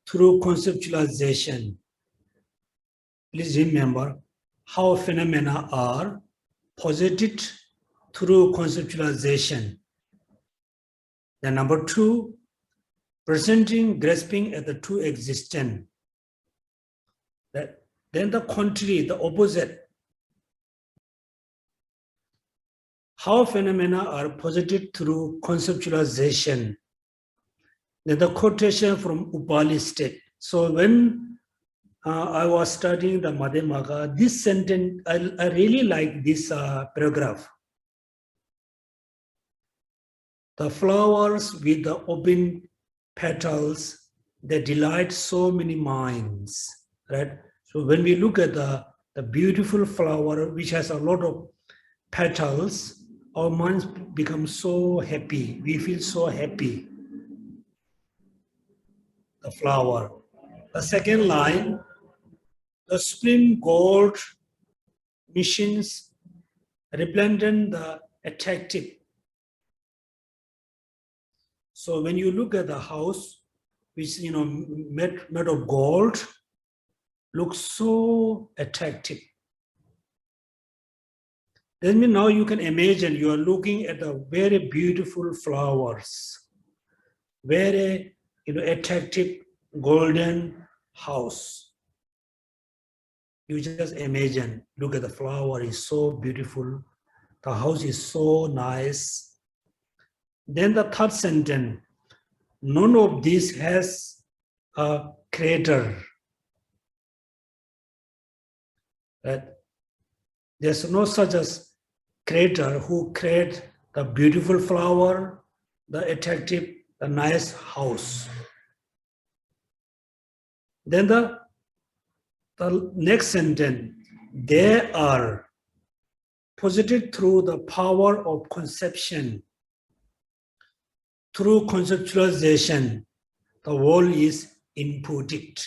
through conceptualization. Please remember how phenomena are posited through conceptualization. Then number two, presenting, grasping at the true existence. Then the contrary, the opposite. How phenomena are posited through conceptualization. Then the quotation from Upali state. So when I was studying the Madhyamaka, this sentence, I really like this paragraph. The flowers with the open petals, they delight so many minds, right? So when we look at the beautiful flower, which has a lot of petals, our minds become so happy. We feel so happy. The flower. The second line, the supreme gold machines resplendent the attractive. So when you look at the house, which made of gold, looks so attractive. That means now you can imagine you are looking at the very beautiful flowers, very attractive golden house. You just imagine, look at the flower, is so beautiful. The house is so nice. Then the third sentence, none of this has a creator. Right? There's no such as creator who create the beautiful flower, the attractive, the nice house. Then the next sentence, they are posited through the power of conception. Through conceptualization, the world is inputted.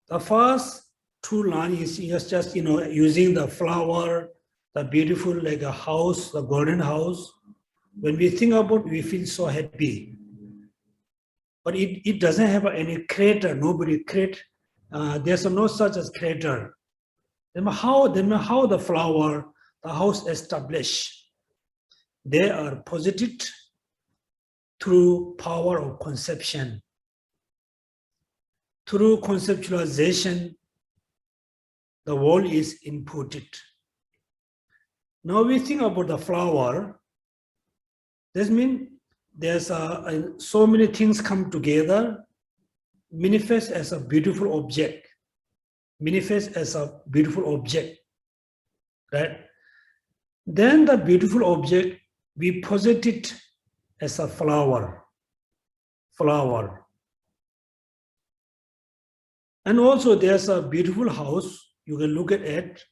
The first two lines is just using the flower, the beautiful like a house, the golden house. When we think about it, we feel so happy. But it doesn't have any creator. Nobody create. There's no such as creator. Then how the flower, the house established? They are posited through power of conception. Through conceptualization, the world is inputted. Now we think about the flower. This means there's so many things come together, manifest as a beautiful object. Manifest as a beautiful object, right? Then the beautiful object, we posit it as a flower. And also there's a beautiful house. You can look at it.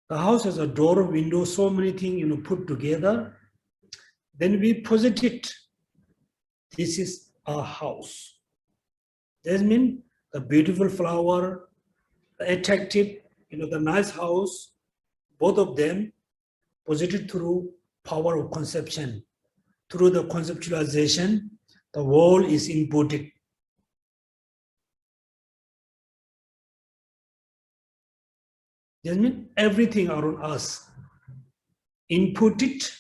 The house has a door, window, so many things put together. Then we posit it. This is a house. That means the beautiful flower, the attractive, the nice house, both of them posited through power of conception. Through the conceptualization, the world is inputted. That means everything around us inputted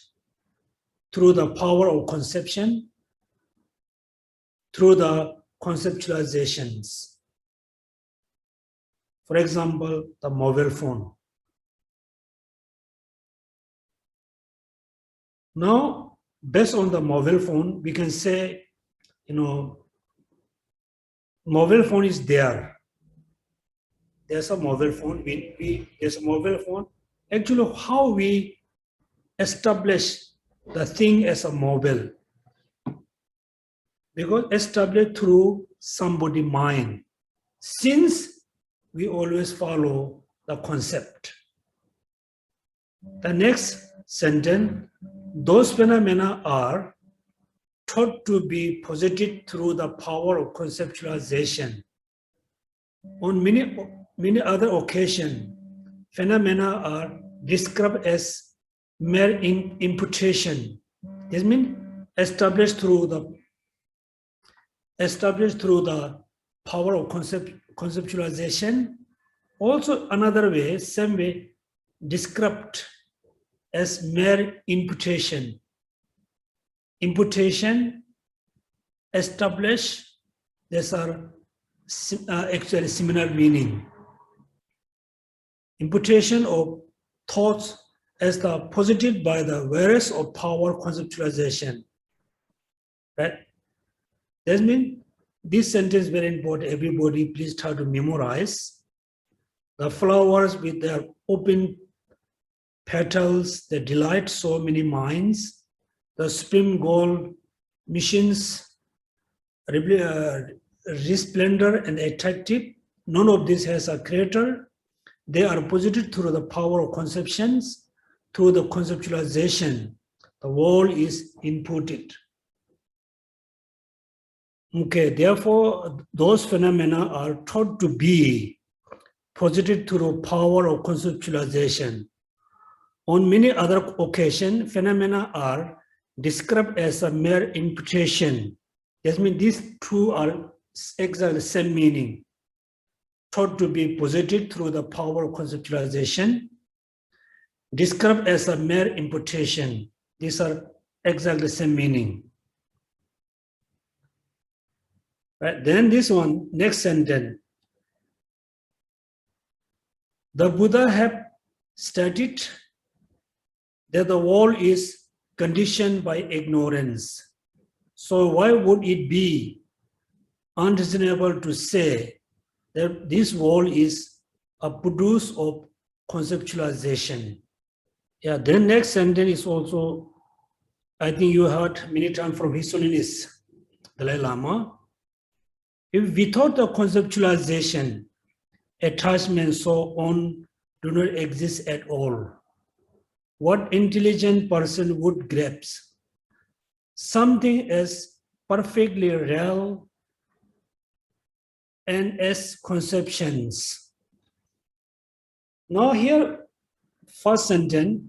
through the power of conception, through the conceptualizations. For example, the mobile phone. Now, based on the mobile phone, we can say, mobile phone is there. There's a mobile phone. There's a mobile phone. Actually, how we establish the thing as a mobile? Because established through somebody's mind. Since we always follow the concept. The next sentence, those phenomena are thought to be posited through the power of conceptualization. On many other occasions, phenomena are described as mere imputation. This means established through the power of conceptualization. Also another way, same way, described as mere imputation. Imputation, establish, these are actually similar meaning. Imputation of thoughts as the posited by the various of power conceptualization. Right? That means this sentence is very important. Everybody, please try to memorize. The flowers with their open petals, they delight so many minds. The supreme gold machines, resplendent and attractive. None of this has a creator. They are posited through the power of conceptions, through the conceptualization. The world is inputted. Okay, therefore, those phenomena are thought to be posited through power of conceptualization. On many other occasions, phenomena are described as a mere imputation. That means these two are exactly the same meaning. Thought to be posited through the power of conceptualization, described as a mere imputation. These are exactly the same meaning. Right? Then this one, next sentence. The Buddha have stated that the world is conditioned by ignorance. So why would it be unreasonable to say that this world is a produce of conceptualization? Yeah, then next sentence is also, I think you heard many times from His Holiness Dalai Lama. If without the conceptualization, attachment, so on, do not exist at all, what intelligent person would grasp something as perfectly real and as conceptions? Now here, first sentence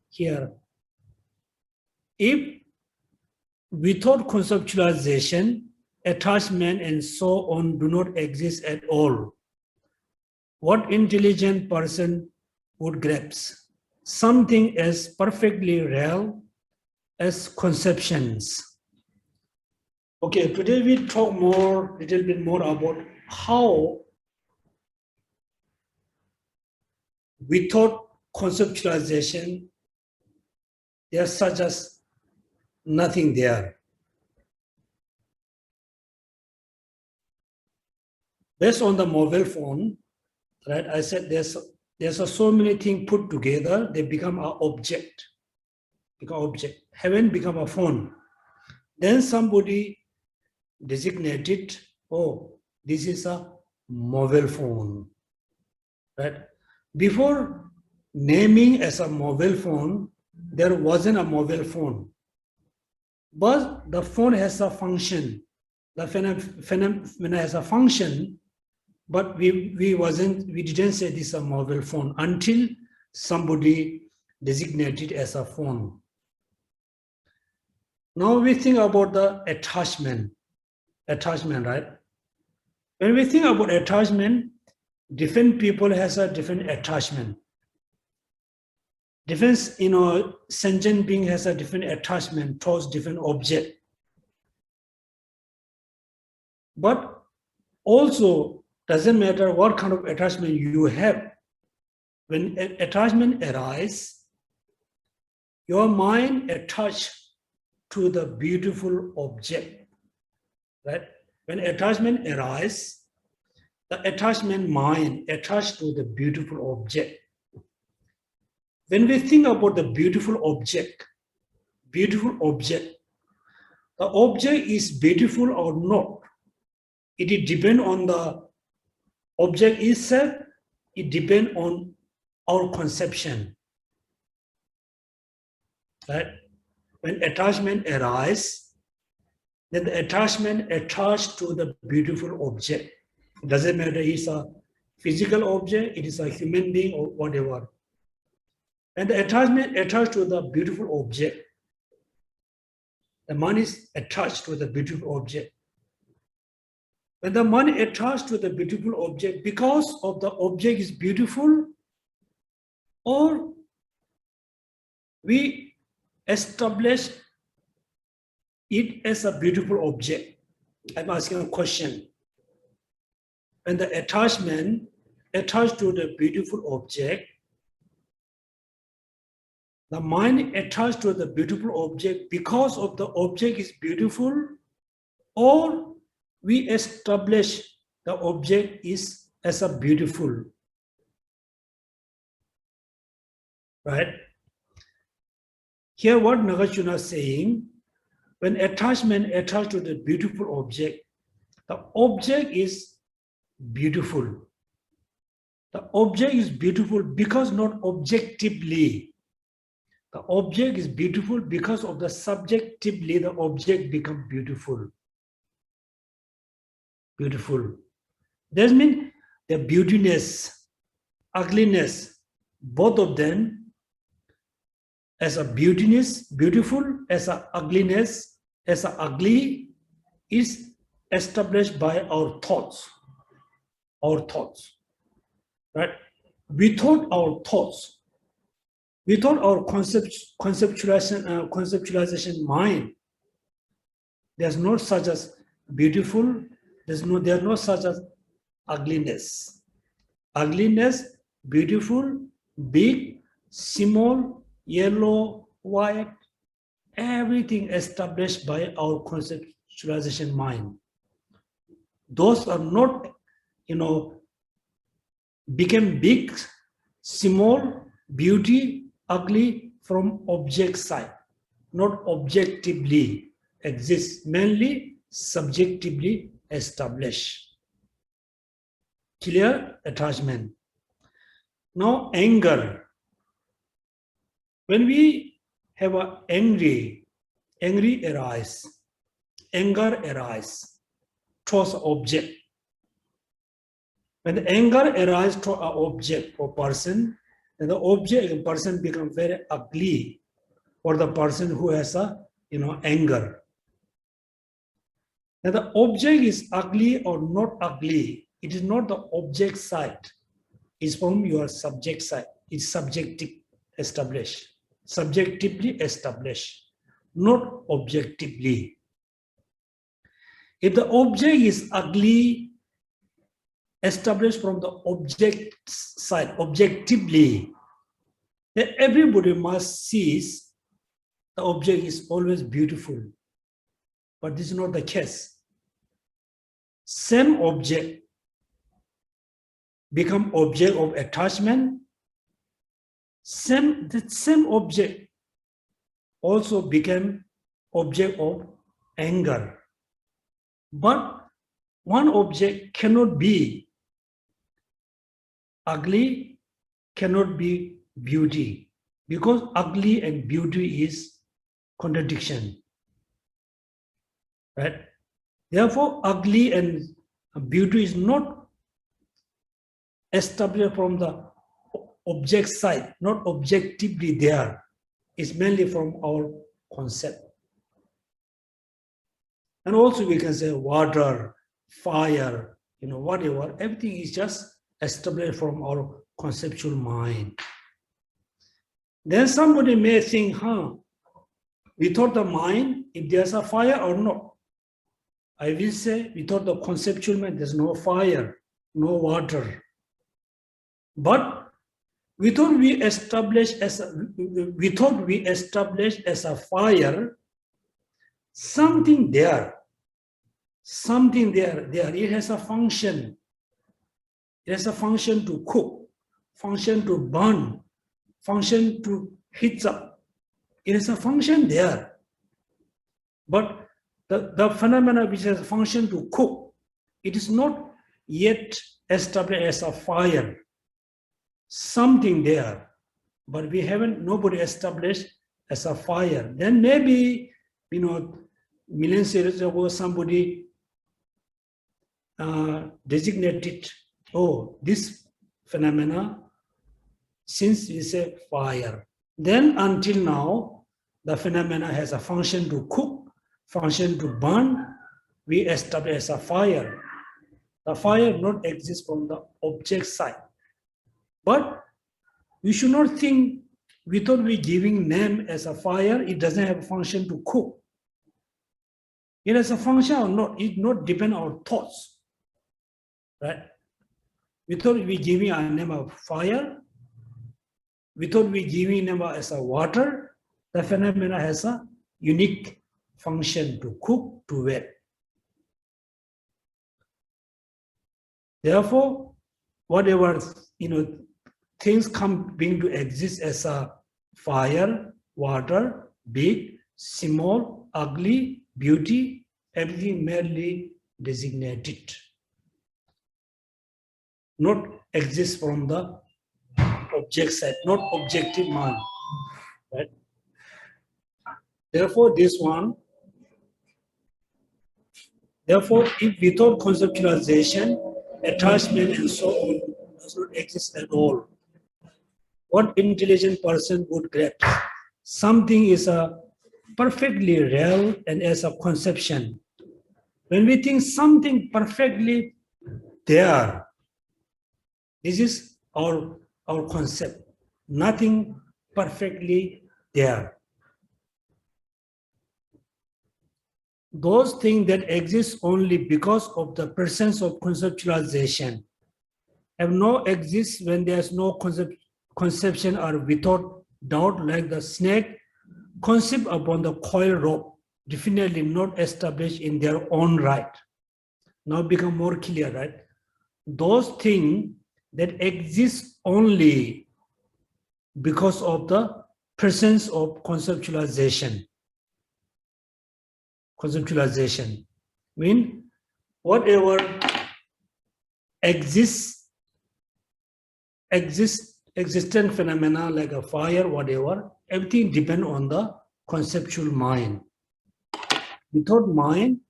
here, if without conceptualization, attachment and so on do not exist at all, what intelligent person would grasp something as perfectly real as conceptions? Okay, today we talk little bit more about how without conceptualization, there's such as nothing there. Based on the mobile phone, right? I said there's so many things put together, they become an object. Heaven become a phone. Then somebody designated, oh, this is a mobile phone, right? Before naming as a mobile phone, there wasn't a mobile phone. But the phone has a function. The phenomena has a function, but we didn't say this is a mobile phone until somebody designated as a phone. Now we think about the attachment, right? When we think about attachment, different people has a different attachment. Different, sentient being has a different attachment towards different object. But also, doesn't matter what kind of attachment you have. When attachment arises, your mind attached to the beautiful object, right? When attachment arises, the attachment mind attached to the beautiful object. When we think about the beautiful object, the object is beautiful or not. It depends on the object itself. It depends on our conception. Right? When attachment arises, then the attachment attached to the beautiful object. It doesn't matter it's a physical object, it is a human being or whatever. And the attachment attached to the beautiful object. The mind is attached to the beautiful object. When the mind attached to the beautiful object because of the object is beautiful, or we establish it as a beautiful object. I'm asking a question. When the attachment attached to the beautiful object, the mind attached to the beautiful object because of the object is beautiful, or we establish the object is as a beautiful, right? Here what Nagarjuna is saying, when attachment attached to the beautiful object, the object is beautiful. The object is beautiful because not objectively. The object is beautiful because of the subjectively the object becomes beautiful. Beautiful. That means the beautiness, ugliness, both of them as a beautiness, beautiful, as a ugliness, as a ugly is established by our thoughts. Our thoughts. Right? Without our thoughts, without our conceptualization mind, there's no such as beautiful, there's no such as ugliness. Ugliness, beautiful, big, small, yellow, white, everything established by our conceptualization mind. Those are not, became big, small, beauty, ugly from object side, not objectively exist, mainly subjectively established. Clear? Attachment. Now anger. When we have an anger arise, anger arise towards object. When the anger arises to an object or person, then the object and person become very ugly for the person who has a anger. Now the object is ugly or not ugly. It is not the object side. It's from your subject side. It's subjectively established, not objectively. If the object is ugly, established from the object side, objectively, then everybody must see the object is always beautiful. But this is not the case. Same object become object of attachment. The same object also became object of anger. But one object cannot be ugly, cannot be beauty, because ugly and beauty is contradiction. Right? Therefore, ugly and beauty is not established from the object side, not objectively there. It's mainly from our concept. And also we can say water, fire, whatever, everything is just established from our conceptual mind. Then somebody may think, without the mind, if there's a fire or not. I will say, without the conceptual mind, there's no fire, no water. But without we establish as a fire, something there, it has a function. It has a function to cook, function to burn, function to heat up. It has a function there. But the phenomena which has a function to cook, it is not yet established as a fire. Something there, but nobody established as a fire. Then maybe, millions of years ago, somebody designated, this phenomena, since we say fire. Then until now, the phenomena has a function to cook, function to burn, we establish as a fire. The fire not exist from the object side. But we should not think without we giving name as a fire, it doesn't have a function to cook. It has a function or not, it not depend on our thoughts. Right? Without we giving a name of fire, without we giving name as a water, the phenomena has a unique function to cook, to wet. Therefore, whatever things being to exist as a fire, water, big, small, ugly, beauty, everything merely designated. Not exists from the object side, not objective mind. Right? Therefore, this one, therefore, if without conceptualization, attachment and so on does not exist at all, what intelligent person would get? Something is a perfectly real and as a conception. When we think something perfectly there, this is our concept. Nothing perfectly there. Those things that exist only because of the presence of conceptualization have no exist when there's no conception or without doubt, like the snake concept upon the coil rope, definitely not established in their own right. Now become more clear, right? Those things that exist only because of the presence of conceptualization. Conceptualization mean whatever existent phenomena like a fire, whatever, everything depends on the conceptual mind. Without mind,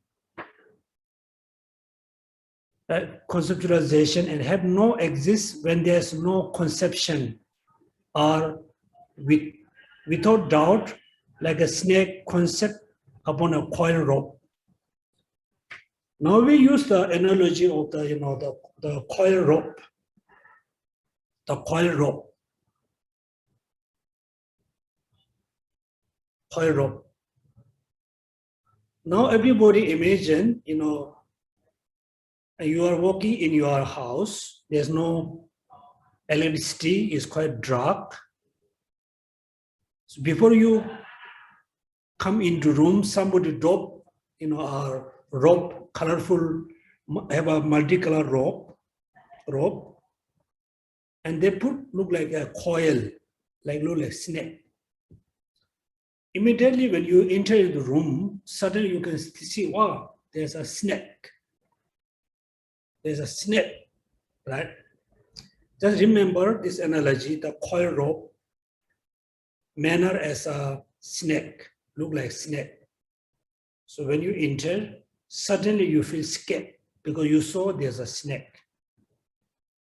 conceptualization and have no exist when there's no conception, or without doubt, like a snake concept upon a coil rope. Now we use the analogy of the coil rope. The coil rope. Coil rope. Now everybody imagine, you are walking in your house, there's no electricity, it's quite dark. So before you come into room, somebody drop, a rope, colorful, have a multicolor rope, and they look like a coil, look like snake. Immediately when you enter the room, suddenly you can see, wow, there's a snake. There's a snake, right? Just remember this analogy, the coil rope, manner as a snake, look like snake. So when you enter, suddenly you feel scared because you saw there's a snake,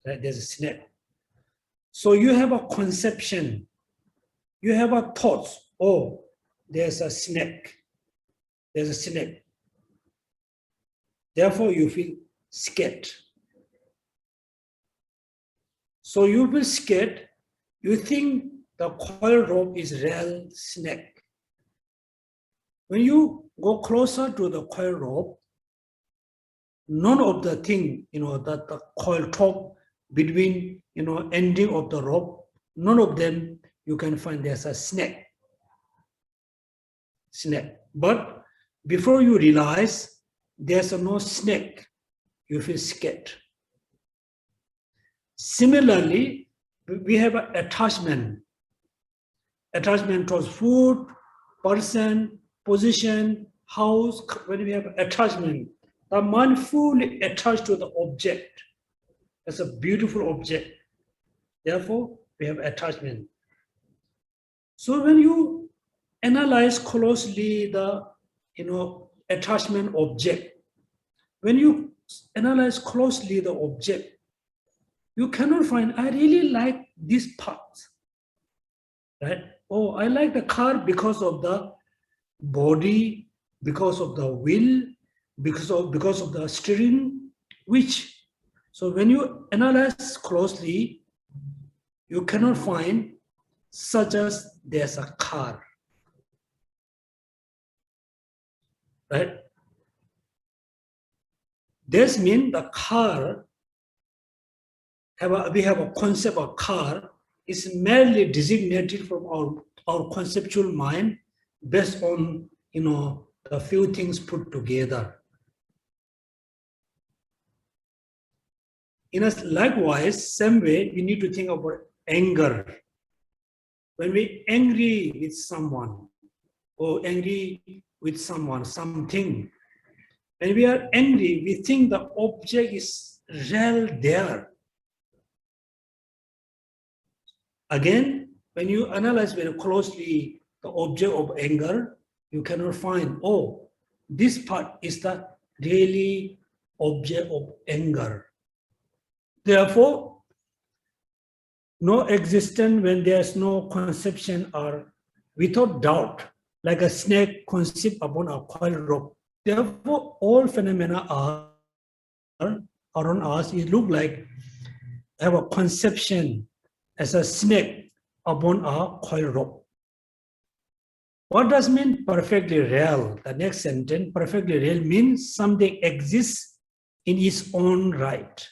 right? There's a snake. So you have a conception, you have a thought, oh, there's a snake, there's a snake. Therefore you feel scared. So you feel scared, you think the coil rope is real snake. When you go closer to the coil rope, none of the thing, that the coil top between, ending of the rope, none of them you can find there's a snake. But before you realize there's no snake, you feel scared. Similarly, we have an attachment towards food, person, position, house. When we have attachment, the mind fully attached to the object. That's a beautiful object. Therefore, we have attachment. So when you analyze closely the attachment object, when you analyze closely the object, you cannot find, I really like this part, right? Oh, I like the car because of the body, because of the wheel, because of the steering, which. So when you analyze closely, you cannot find such as there's a car, right? This means the car, we have a concept of car, is merely designated from our conceptual mind based on, the few things put together. Likewise, same way, we need to think about anger. When we angry with someone or angry with someone, something, when we are angry, we think the object is real there. Again, when you analyze very closely the object of anger, you cannot find, oh, this part is the really object of anger. Therefore, no existence when there's no conception or without doubt, like a snake conceived upon a coiled rope. Therefore, all phenomena are around us. It look like have a conception as a snake upon a coiled rope. What does mean perfectly real? The next sentence, perfectly real means something exists in its own right.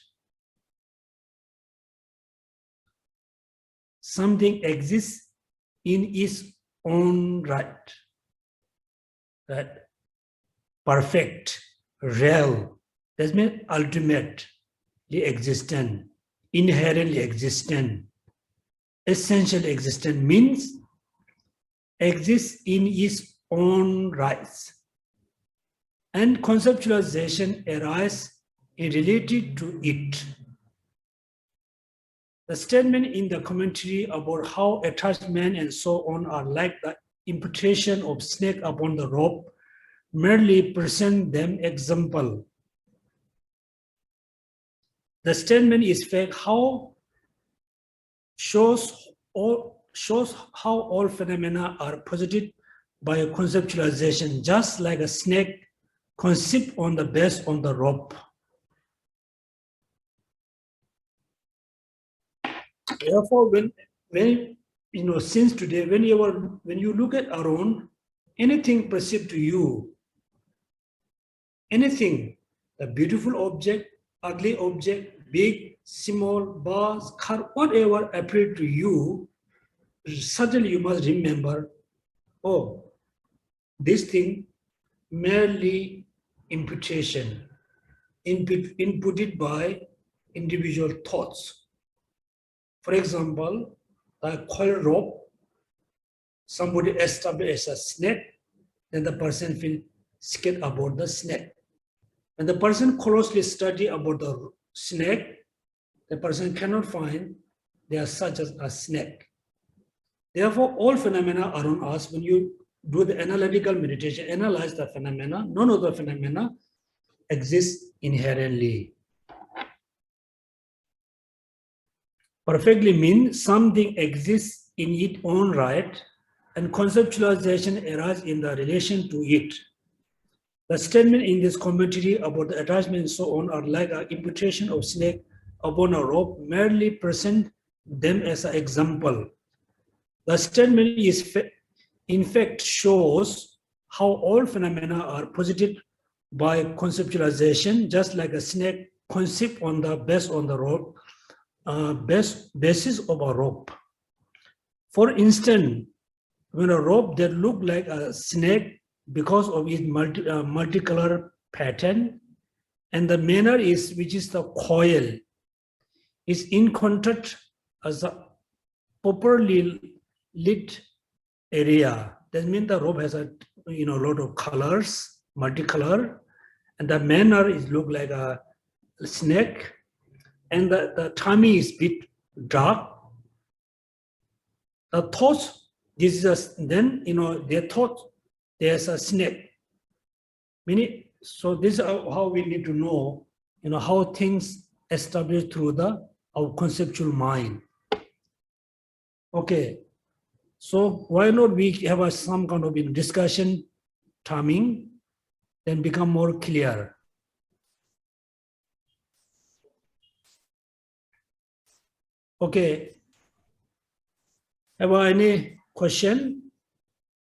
Something exists in its own right. That perfect, real, that means ultimately existent, inherently existent, essentially existent means exists in its own rights. And conceptualization arises in related to it. The statement in the commentary about how attachment and so on are like the imputation of snake upon the rope merely present them example. The statement is fake how shows how all phenomena are posited by a conceptualization, just like a snake conceived on the base on the rope. Therefore, when since today, when you look at around, anything perceived to you, anything, a beautiful object, ugly object, big, small, bars, car, whatever appeared to you, suddenly you must remember, oh, this thing merely imputation, inputted by individual thoughts. For example, a coil rope, somebody established a snake, then the person feels scared about the snake. When the person closely study about the snake, the person cannot find there such as a snake. Therefore, all phenomena around us, when you do the analytical meditation, analyze the phenomena, none of the phenomena exists inherently. Perfectly means something exists in its own right, and conceptualization arises in the relation to it. The statement in this commentary about the attachment and so on are like an imputation of snake upon a rope, merely present them as an example. The statement is, in fact, shows how all phenomena are posited by conceptualization, just like a snake conceived on the base on the rope, basis of a rope. For instance, when a rope that looked like a snake because of its multicolor pattern, and the manner is which is the coil, is encountered as a properly lit area. That means the rope has a lot of colors, multicolor, and the manner is look like a snake, and the tummy is bit dark. The thoughts, this is then they thought there's a snake. So this is how we need to know, how things established through our conceptual mind. Okay, so why not we have some kind of discussion timing, then become more clear. Okay, have any question?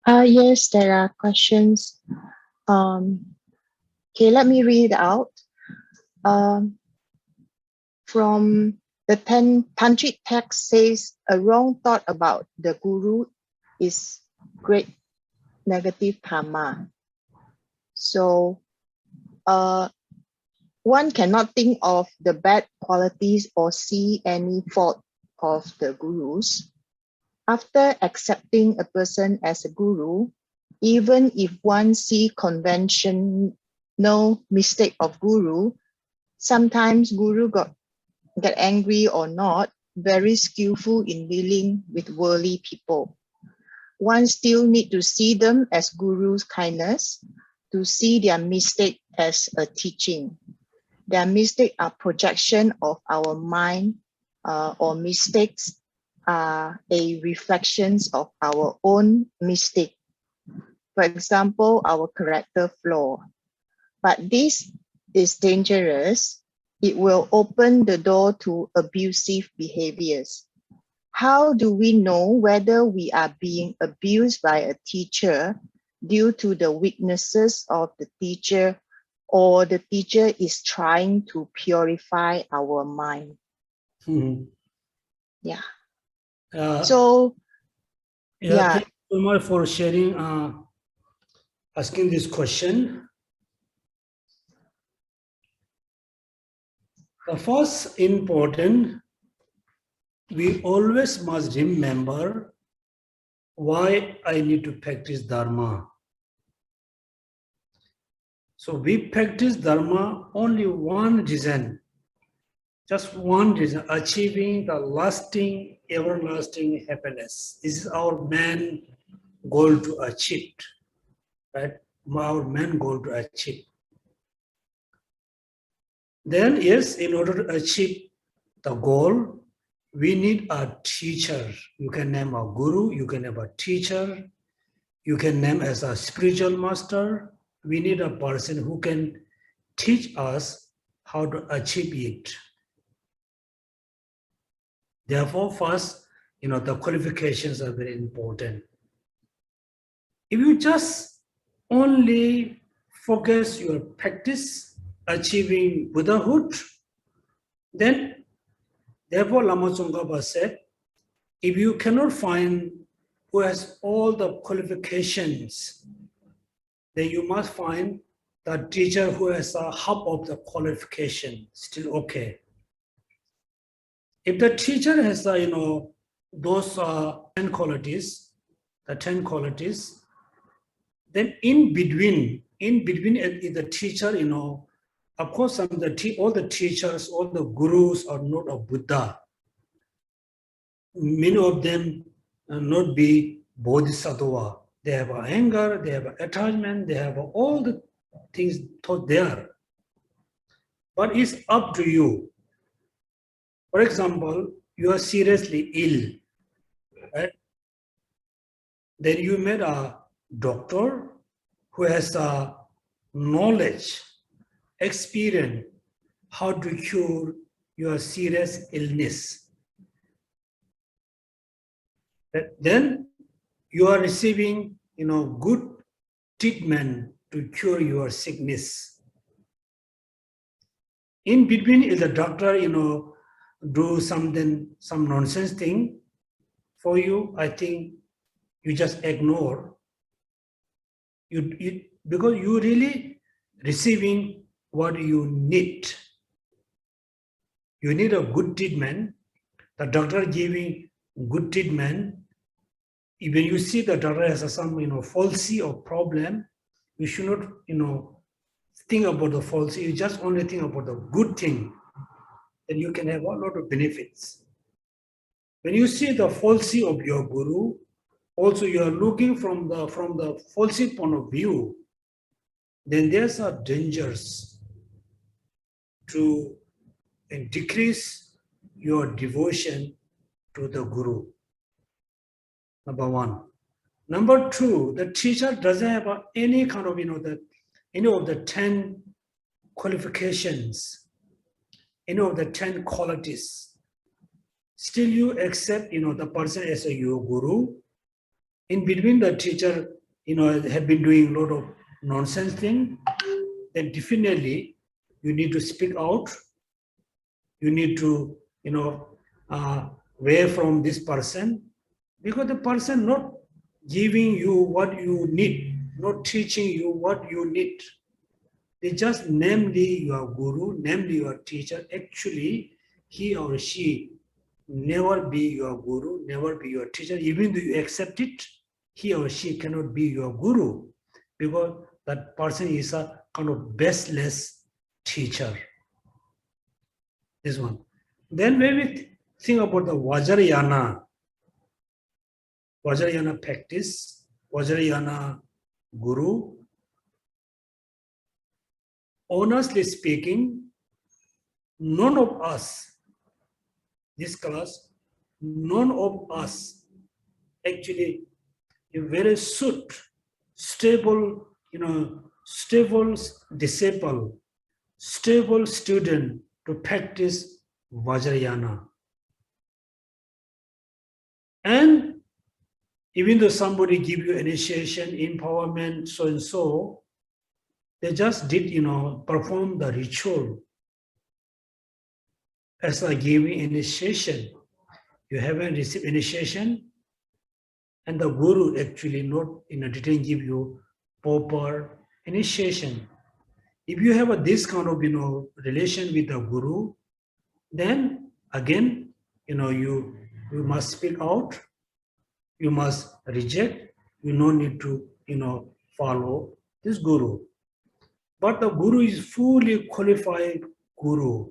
Yes, there are questions. Okay, let me read out. From the Tantric text says, a wrong thought about the guru is great negative karma. So one cannot think of the bad qualities or see any fault of the gurus. After accepting a person as a guru, even if one see conventional mistake of guru, sometimes guru get angry or not, very skillful in dealing with worldly people. One still need to see them as Guru's kindness, to see their mistake as a teaching. Their mistake are projection of our mind, or mistakes are a reflections of our own mistake. For example, our character flaw. But this is dangerous. It will open the door to abusive behaviors. How do we know whether we are being abused by a teacher due to the weaknesses of the teacher, or the teacher is trying to purify our mind? Yeah. So, yeah. Thank you so much for sharing, asking this question. The first important, we always must remember why I need to practice Dharma. So we practice Dharma only one reason, just one reason, achieving the lasting, everlasting happiness. This is our main goal to achieve, right? Our main goal to achieve. Then, yes, in order to achieve the goal, we need a teacher. You can name a guru, you can have a teacher, you can name as a spiritual master. We need a person who can teach us how to achieve it. Therefore, first, the qualifications are very important. If you just only focus your practice achieving Buddhahood, then therefore Lama Tsongkhapa said, if you cannot find who has all the qualifications, then you must find the teacher who has a half of the qualification, still okay. If the teacher has those 10 qualities, then in between the teacher, of course, all the teachers, all the gurus are not a Buddha. Many of them not be Bodhisattva. They have anger, they have attachment, they have all the things taught there. But it's up to you. For example, you are seriously ill, right? Then you met a doctor who has a knowledge, experience how to cure your serious illness. Then you are receiving, good treatment to cure your sickness. In between, if the doctor, do some nonsense thing for you, I think you just ignore. Because you really receiving what you need. You need a good treatment. The doctor giving good treatment. When you see the doctor has some faulty or problem, you should not think about the faulty. You just only think about the good thing. Then you can have a lot of benefits. When you see the faulty of your guru, also you are looking from the faulty point of view, then there's a dangers to decrease your devotion to the guru. Number one. Number two, the teacher doesn't have any kind of any of the 10 qualifications, any of the 10 qualities. Still you accept the person as your guru. In between, the teacher have been doing a lot of nonsense thing, then definitely you need to speak out. You need to away from this person, because the person not giving you what you need, not teaching you what you need. They just namely your guru, namely your teacher. Actually, he or she never be your guru, never be your teacher. Even though you accept it, he or she cannot be your guru, because that person is a kind of baseless teacher. This one. Then maybe think about the Vajrayana practice, Vajrayana guru. Honestly speaking, none of us, this class, none of us actually a very stable, stable disciple, stable student to practice Vajrayana. And even though somebody give you initiation, empowerment, so and so, they just did, perform the ritual. As I gave you initiation, you haven't received initiation, and the guru actually didn't give you proper initiation. If you have this kind of, relation with the guru, then again, you must speak out, you must reject, you no need to, follow this guru. But the guru is fully qualified guru,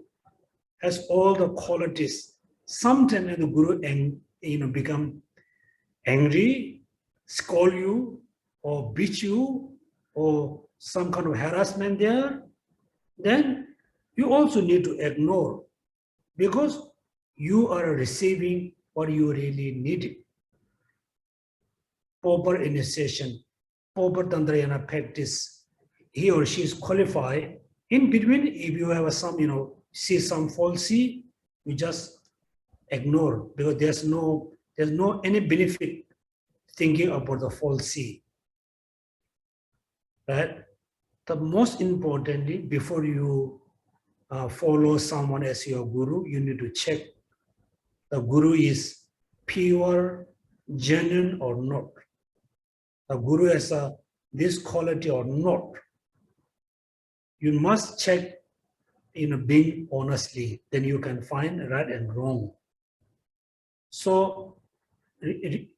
has all the qualities. Sometimes the guru become angry, scold you, or beat you, or some kind of harassment there, then you also need to ignore, because you are receiving what you really need. Proper initiation, proper Tantrayana practice, he or she is qualified. In between, if you have some, see some falsy, you just ignore, because there's no any benefit thinking about the falsy. Right? The most importantly, before you follow someone as your guru, you need to check the guru is pure, genuine or not. The guru has this quality or not. You must check, being honestly, then you can find right and wrong. So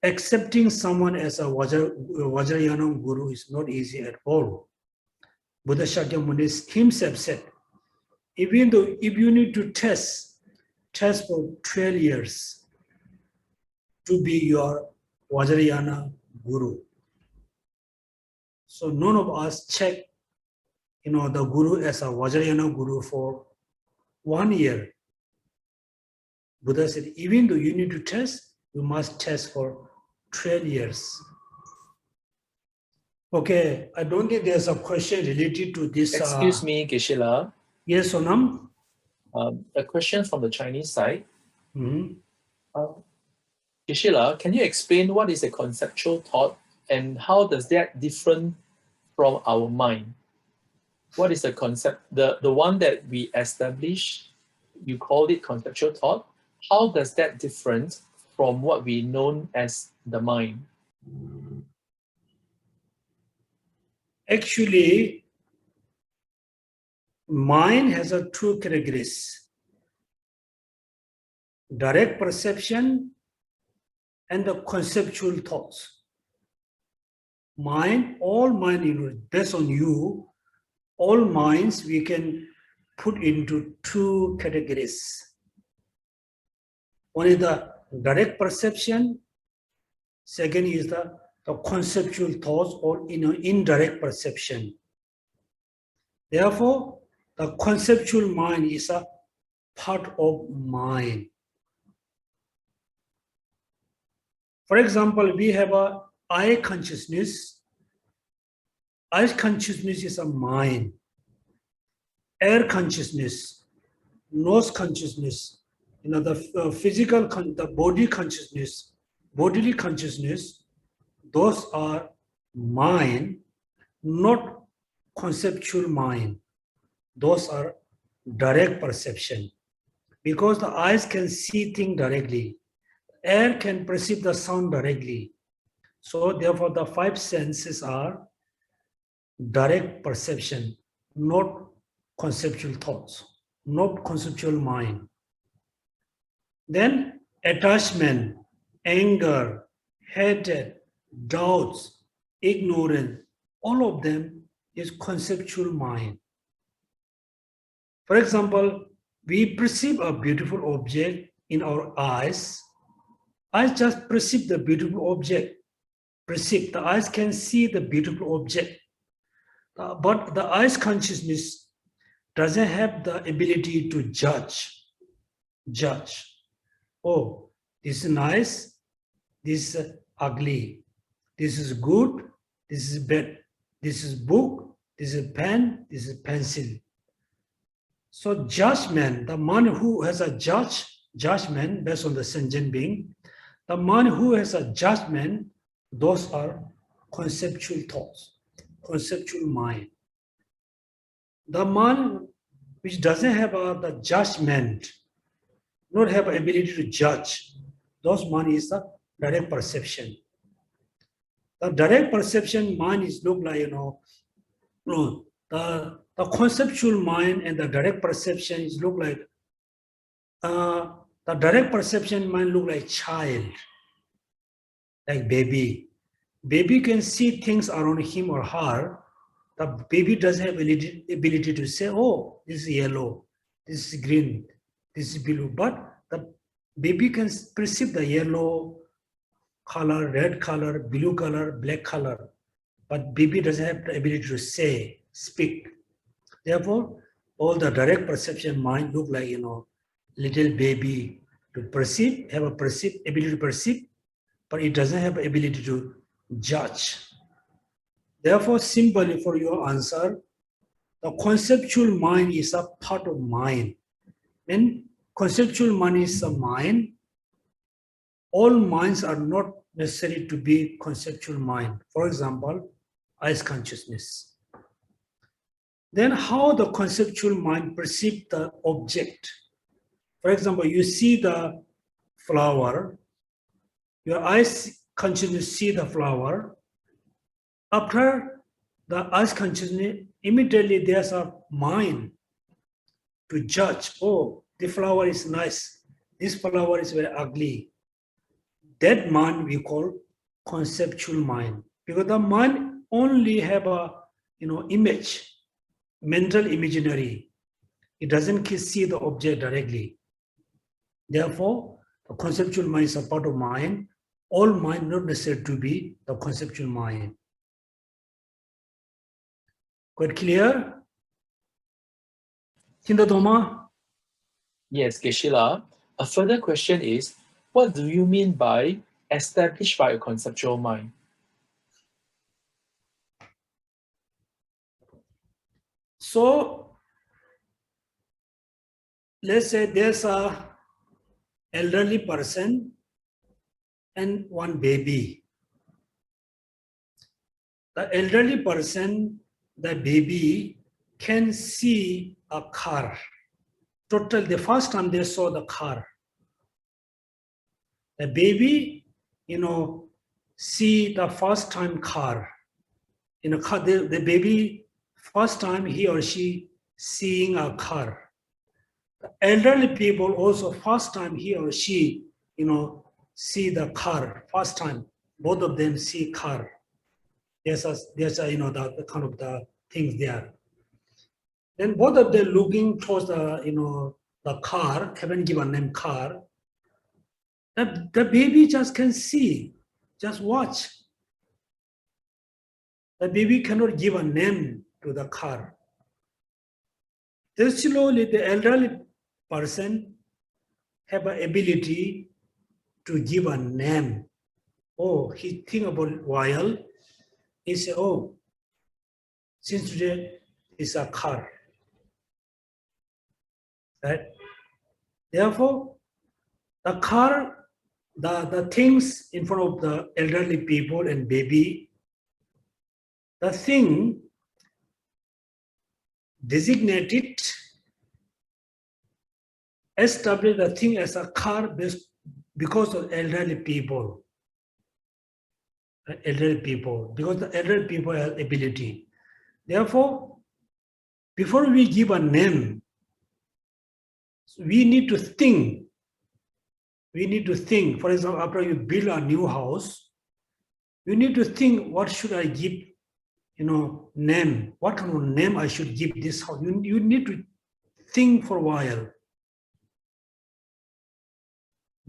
accepting someone as a Vajrayana guru is not easy at all. Buddha Shakyamuni himself said, even though if you need to test for 12 years to be your Vajrayana guru. So none of us check, the guru as a Vajrayana guru for 1 year. Buddha said, even though you need to test, you must test for 12 years. Okay, I don't think there's a question related to this. Excuse me, Geshe-la. Yes, Sonam? A question from the Chinese side. Mm-hmm. Geshe-la, can you explain what is a conceptual thought and how does that differ from our mind? What is the concept, the one that we establish, you called it conceptual thought. How does that differ from what we know as the mind? Actually, mind has two categories: direct perception and the conceptual thoughts. Mind, all mind, based on you, all minds we can put into two categories. One is the direct perception, second is the conceptual thoughts or indirect perception. Therefore, the conceptual mind is a part of mind. For example, we have a eye consciousness. Eye consciousness is a mind. Air consciousness, nose consciousness, the physical, the body consciousness, bodily consciousness, those are mind, not conceptual mind. Those are direct perception. Because the eyes can see things directly. Air can perceive the sound directly. So therefore the five senses are direct perception, not conceptual thoughts, not conceptual mind. Then attachment, anger, hatred, doubts, ignorance, all of them is conceptual mind. For example, we perceive a beautiful object, in our eyes. Eyes just perceive the beautiful object. Perceive, the eyes can see the beautiful object. But the eyes consciousness doesn't have the ability to judge. Oh, this is nice, this is ugly, this is good, this is bad, this is book, this is pen, this is pencil. So judgment, the man who has a judgment based on the sentient being, the man who has a judgment, those are conceptual thoughts, conceptual mind. The man which doesn't have the judgment, not have ability to judge, those man is the direct perception. The direct perception mind is look like, the conceptual mind and the direct perception is look like, the direct perception mind look like child, like baby. Baby can see things around him or her. The baby doesn't have ability to say, oh, this is yellow, this is green, this is blue. But the baby can perceive the yellow color, red color, blue color, black color. But baby doesn't have the ability to say, speak. Therefore, all the direct perception mind look like, little baby to perceive, have a ability to perceive, but it doesn't have ability to judge. Therefore, simply for your answer, the conceptual mind is a part of mind. When conceptual mind is a mind, all minds are not necessary to be conceptual mind. For example, eyes consciousness. Then how the conceptual mind perceives the object. For example, you see the flower, your eyes consciousness see the flower. After the eyes consciousness, immediately there's a mind to judge, oh, the flower is nice, this flower is very ugly. That mind we call conceptual mind, because the mind only have a image, mental imaginary. It doesn't see the object directly. Therefore, the conceptual mind is a part of mind. All mind not necessary to be the conceptual mind. Quite clear? Tindadoma? Yes, Geshe-la. A further question is, what do you mean by established by a conceptual mind? So, let's say there's a elderly person and one baby. The elderly person, the baby, can see a car. Total, the first time they saw the car. The baby, see the first time car. The baby, first time he or she seeing a car. The elderly people also first time he or she, see the car. First time, both of them see car. There's a the kind of the things there. Then both of them looking towards the car, haven't given name car. The baby just can see, just watch. The baby cannot give a name to the car. Then slowly the elderly person have an ability to give a name. Oh, he think about it while. He say, oh, since today is a car. Right? Therefore, the car, the things in front of the elderly people and baby, the thing designated, establish the thing as a car because of elderly people. Because the elderly people have ability. Therefore, before we give a name, we need to think. For example, after you build a new house, you need to think, what should I give, name? What kind of name I should give this house? You need to think for a while.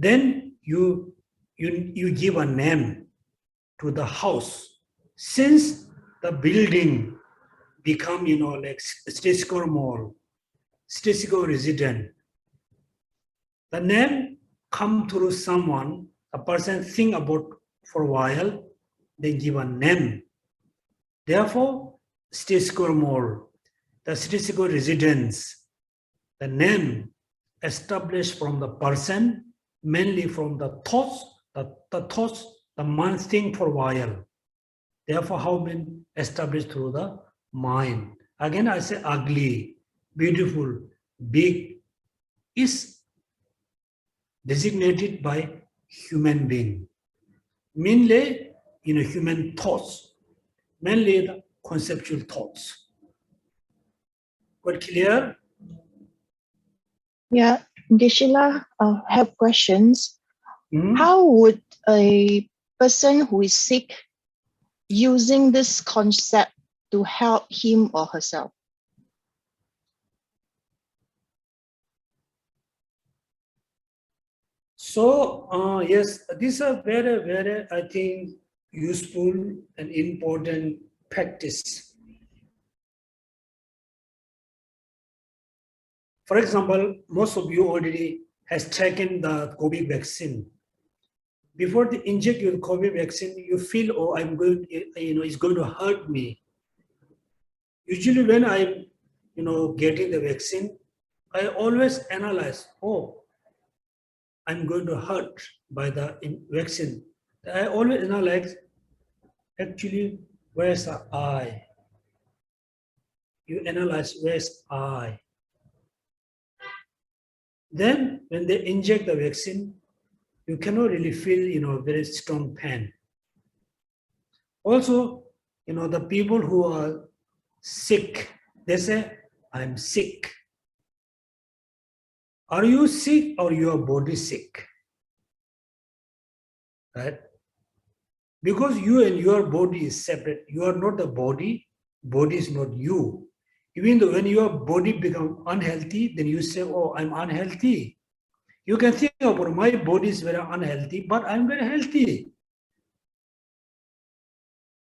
Then you give a name to the house. Since the building become, like statistical mall, statistical resident, the name come through someone, a person think about for a while, they give a name. Therefore, statistical mall, the statistical residence, the name established from the person, mainly from the thoughts, the mind think for a while. Therefore, how been established through the mind. Again, I say ugly, beautiful, big is designated by human being. Mainly, human thoughts, mainly the conceptual thoughts. Quite clear? Yeah, Geshe-la, have questions. Hmm? How would a person who is sick using this concept to help him or herself? So, yes, these are very, very, I think, useful and important practice. For example, most of you already has taken the COVID vaccine. Before they inject you the COVID vaccine, you feel, oh, I'm going, it's going to hurt me. Usually when I'm, getting the vaccine, I always analyze, oh, I'm going to hurt by the vaccine. I always analyze, actually, where's the eye? You analyze, where's eye? Then when they inject the vaccine, you cannot really feel, very strong pain. Also, the people who are sick, they say, I'm sick. Are you sick or your body sick? Right? Because you and your body is separate. You are not the body is not you. Even though when your body becomes unhealthy, then you say, oh, I'm unhealthy. You can think about my body is very unhealthy, but I'm very healthy.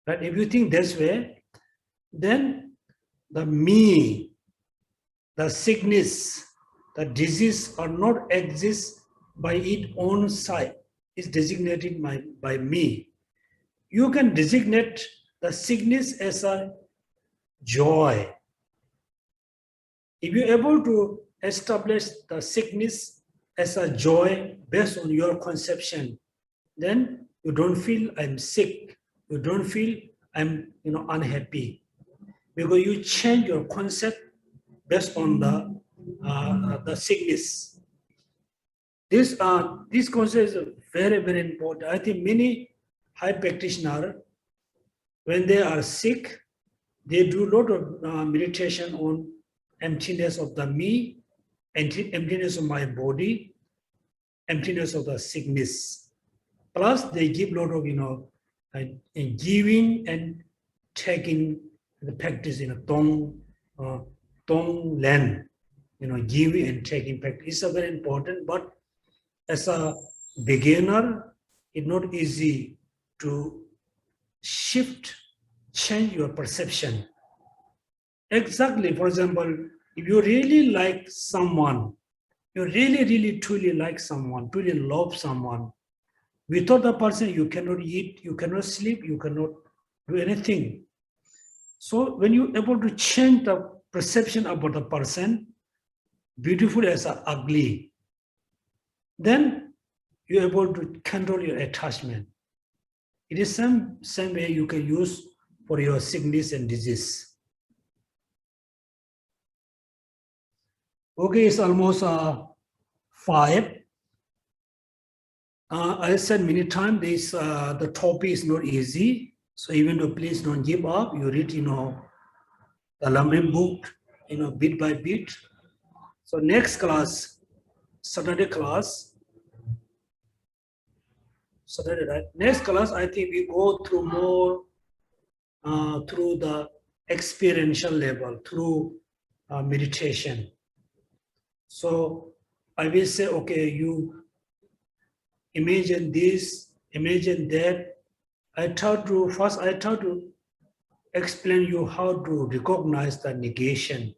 Right? If you think this way, then the me, the sickness, the disease are not exist by its own side. It's designated by me. You can designate the sickness as a joy. If you're able to establish the sickness as a joy based on your conception, then you don't feel I'm sick. You don't feel I'm unhappy, because you change your concept based on the sickness. This concept is very, very important. I think many high practitioners, when they are sick, they do a lot of meditation on emptiness of the me, emptiness of my body, emptiness of the sickness. Plus, they give a lot of giving and taking the practice in a tong len, giving and taking practice is very important. But as a beginner, it's not easy to change your perception. Exactly. For example, if you really like someone, you really, really, truly like someone, truly love someone, without the person, you cannot eat, you cannot sleep, you cannot do anything. So when you're able to change the perception about the person, beautiful as ugly, then you're able to control your attachment. It is same way you can use for your sickness and disease. Okay, it's almost 5. I said many times, this the topic is not easy. So even though please don't give up, you read, the Lamrim book, bit by bit. So next class, Saturday class, Saturday, right? Next class, I think we go through more through the experiential level, through meditation. So I will say, okay, you imagine this, imagine that. I try to explain you how to recognize the negation.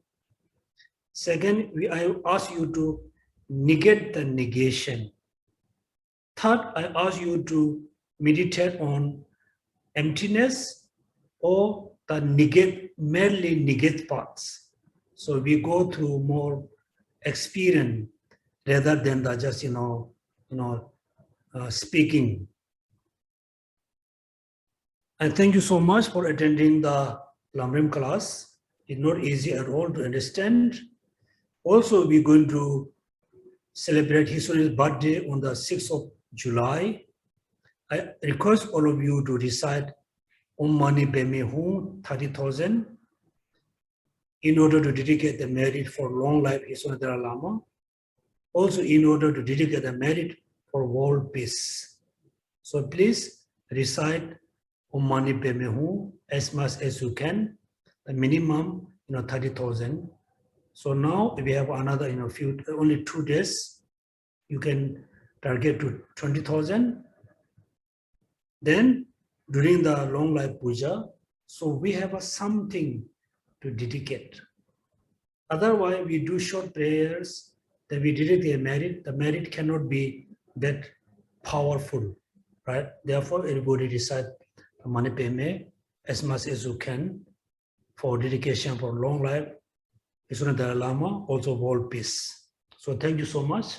Second, I ask you to negate the negation. Third, I ask you to meditate on emptiness or the merely negate parts. So we go through more experience rather than the just speaking. And thank you so much for attending the Lamrim class. It's not easy at all to understand. Also, we're going to celebrate his birthday on the 6th of July. I request all of you to recite Om Mani Padme Hum 30,000 in order to dedicate the merit for long life Iswara Dalai Lama. Also in order to dedicate the merit for world peace. So please recite Om Mani Padme Hum as much as you can, the minimum 30,000. So now we have another only 2 days. You can target to 20,000. Then during the long life puja, so we have something to dedicate. Otherwise, we do short prayers, that we dedicate the merit cannot be that powerful, right? Therefore, everybody recite Mani Padme as much as you can for dedication for long life, Iswara Dalai Lama, also world peace. So thank you so much.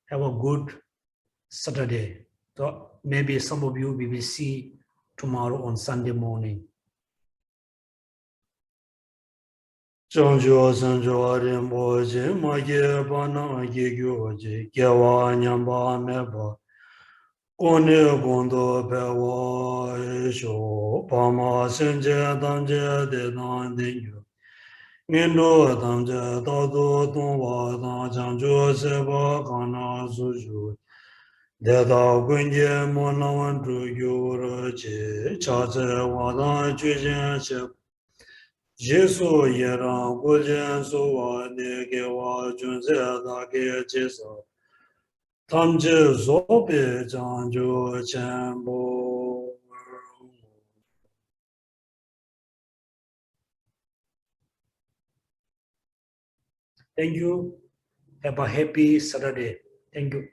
Have a good Saturday. So maybe some of you we will see tomorrow on Sunday morning. Chanjo sanjo rinpoche maye bana yegyoje gyawa nyamba meba kone gondo pewa esho pama senje danje de nandinyo ngendo danje dado tongwa dan chanjo seba kana suju deda gwenje monawan tu yoro che chaze wadan chujen shep Jesu yera gojen sowa nege wa junze dake jesu tamje zobe janjo chenpo. Thank you. Have a happy Saturday. Thank you.